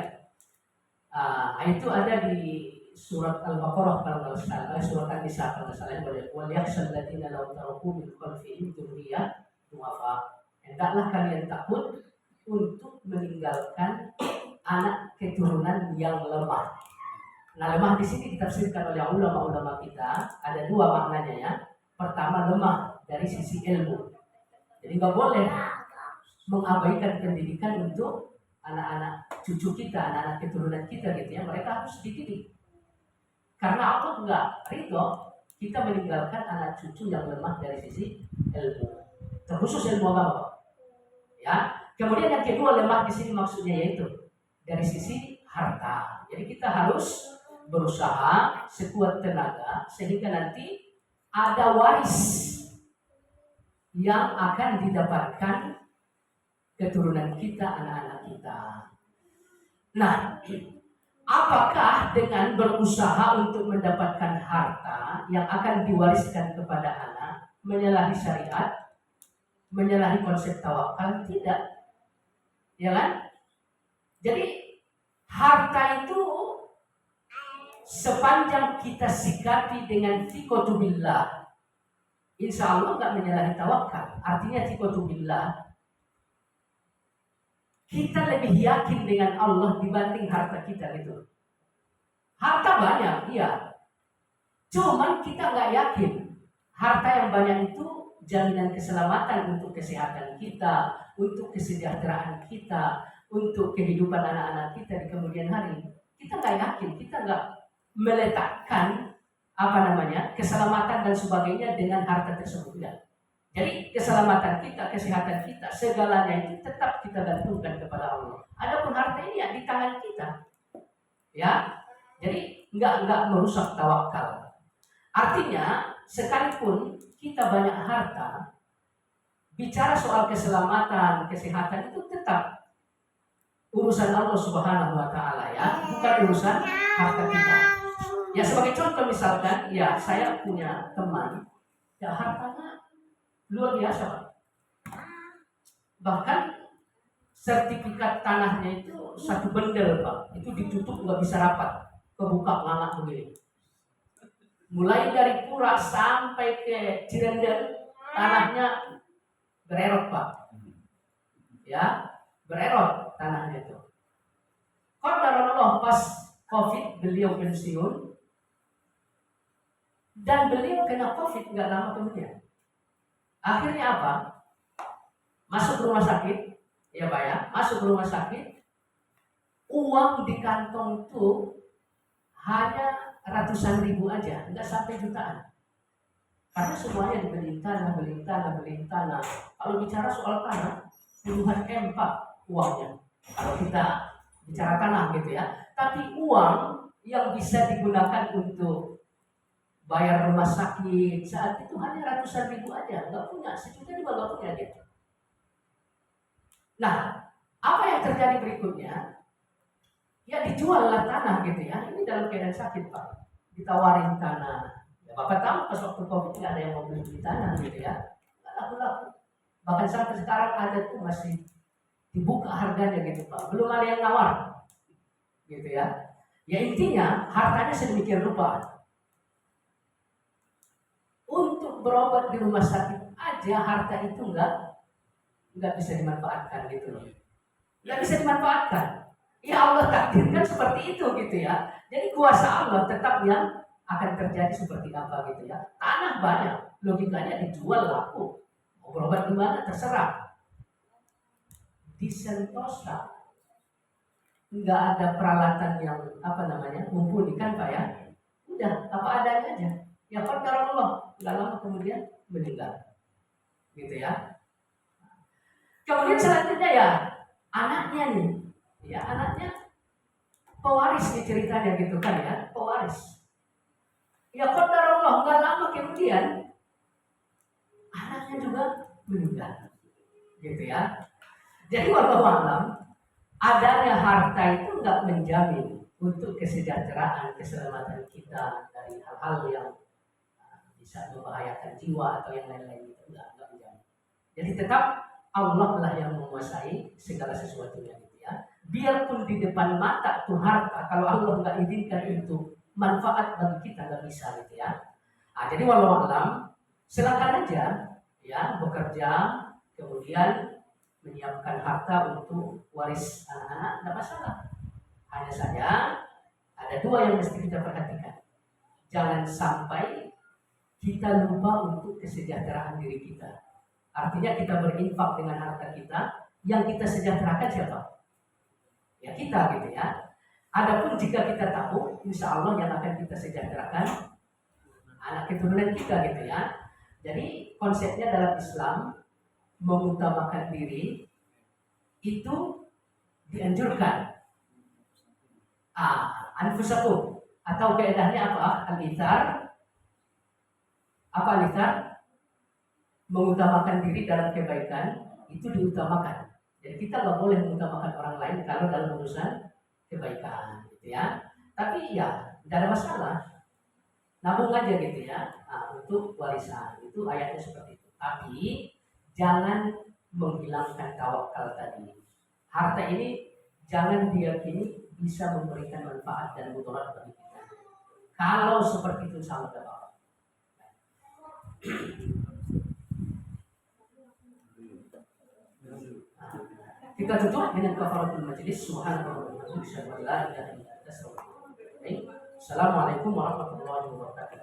Itu ada di surat Al-Baqarah kalau nggak salah, surat An-Nisa kalau nggak salah, wal yakhshal ladzina law taraku min khalfihim dzurriyyatan du'afa. Hendaklah kalian takut untuk meninggalkan anak keturunan yang lemah. Nah, lemah di sini ditafsirkan oleh ulama-ulama kita ada dua maknanya ya. Pertama, lemah dari sisi ilmu. Jadi nggak boleh mengabaikan pendidikan untuk anak-anak cucu kita, anak-anak keturunan kita gitu ya. Mereka harus dididik. Karena Allah nggak ridho kita meninggalkan anak cucu yang lemah dari sisi ilmu. Terkhusus ilmu agama. Ya. Kemudian yang kedua lemah di sini maksudnya yaitu dari sisi harta. Jadi kita harus berusaha sekuat tenaga sehingga nanti ada waris yang akan didapatkan keturunan kita, anak-anak kita. Nah, apakah dengan berusaha untuk mendapatkan harta yang akan diwariskan kepada anak menyalahi syariat, menyalahi konsep tawakal? Tidak, ya kan? Jadi harta itu sepanjang kita sikapi dengan thiqatubillah, insya Allah nggak menyalahi tawakal. Artinya thiqatubillah, kita lebih yakin dengan Allah dibanding harta kita gitu. Harta banyak, iya. Cuman kita nggak yakin harta yang banyak itu jaminan keselamatan untuk kesehatan kita, untuk kesejahteraan kita, untuk kehidupan anak-anak kita di kemudian hari. Kita nggak yakin, kita nggak meletakkan keselamatan dan sebagainya dengan harta tersebut. Ya. Jadi keselamatan kita, kesehatan kita, segalanya itu tetap kita gantungkan kepada Allah. Adapun harta ini ya di tangan kita, ya. Jadi nggak merusak tawakal. Artinya sekalipun kita banyak harta, bicara soal keselamatan, kesehatan itu tetap urusan Allah Subhanahu Wa Taala ya, bukan urusan harta kita. Ya sebagai contoh misalkan, ya saya punya teman, ya hartanya luar biasa Pak. Bahkan sertifikat tanahnya itu satu bendel Pak, itu ditutup nggak bisa rapat, kebuka ngalak begini. Mulai dari Pura sampai ke Cirende tanahnya bererot Pak, ya bererot tanahnya itu. Qadarullah pas COVID beliau pensiun. Dan beliau kena COVID nggak lama kemudian. Akhirnya apa? Masuk rumah sakit, ya Pak ya, masuk rumah sakit. Uang di kantong itu hanya ratusan ribu aja, nggak sampai jutaan. Karena semuanya dibeli tanah. Kalau bicara soal tanah, puluhan M Pak uangnya. Kalau kita bicara tanah gitu ya. Tapi uang yang bisa digunakan untuk bayar rumah sakit saat itu hanya ratusan ribu aja, nggak punya, sejuta juga nggak punya dia. Nah, apa yang terjadi berikutnya? Ya dijual lah tanah gitu ya. Ini dalam keadaan sakit Pak, ditawarin tanah. Ya, Bapak tahu pas waktu COVID nggak ada yang mau beli tanah gitu ya, nggak laku-laku. Bahkan sampai sekarang ada tuh masih dibuka harganya gitu Pak, belum ada yang nawar, gitu ya. Ya intinya hartanya sedemikian rupa. Untuk berobat di rumah sakit aja harta itu nggak bisa dimanfaatkan gitu loh, nggak bisa dimanfaatkan. Ya Allah takdirkan seperti itu gitu ya. Jadi kuasa Allah tetap yang akan terjadi seperti apa gitu ya. Tanah banyak, logikanya dijual laku. Mau berobat di mana terserah. Di Sentosa nggak ada peralatan yang mumpuni kan Pak ya. Udah apa adanya aja. Ya perkara Allah, nggak lama kemudian meninggal, gitu ya. Kemudian selanjutnya ya anaknya nih, ya anaknya pewaris nih ceritanya gitu kan ya, pewaris. Ya perkara Allah, nggak lama kemudian anaknya juga meninggal, gitu ya. Jadi wallahu a'lam, adanya harta itu nggak menjamin untuk kesejahteraan, keselamatan kita dari hal-hal yang bisa membahayakan jiwa atau yang lain-lain itu enggak menjamin. Jadi tetap Allah lah yang menguasai segala sesuatunya gitu ya. Biarpun di depan mata tuh harta, kalau Allah nggak izinkan itu manfaat bagi kita nggak bisa gitu ya. Nah, jadi wallahu a'lam, silakan aja ya bekerja, kemudian menyiapkan harta untuk waris anak-anak, nggak masalah. Hanya saja ada dua yang mesti kita perhatikan. Jangan sampai kita lupa untuk kesejahteraan diri kita. Artinya kita berinfak dengan harta kita, yang kita sejahterakan siapa? Ya kita gitu ya. Adapun jika kita tahu, insya Allah yang akan kita sejahterakan anak keturunan kita gitu ya. Jadi konsepnya dalam Islam mengutamakan diri itu dianjurkan. Anfusakum atau kaidahnya apa? Al-ithar. Apa al-ithar? Mengutamakan diri dalam kebaikan itu diutamakan. Jadi kita nggak boleh mengutamakan orang lain kalau dalam urusan kebaikan, gitu ya. Tapi ya tidak ada masalah, nabung aja gitu ya. Untuk warisan itu ayatnya seperti itu. Tapi jangan menghilangkan tawakal tadi. Harta ini jangan diyakini bisa memberikan manfaat dan mudarat bagi kita. Kalau seperti itu sangat apa? Kita tutup dengan kafaratul majlis. Subhanallah wa bihamdihi. Assalamualaikum warahmatullahi wabarakatuh.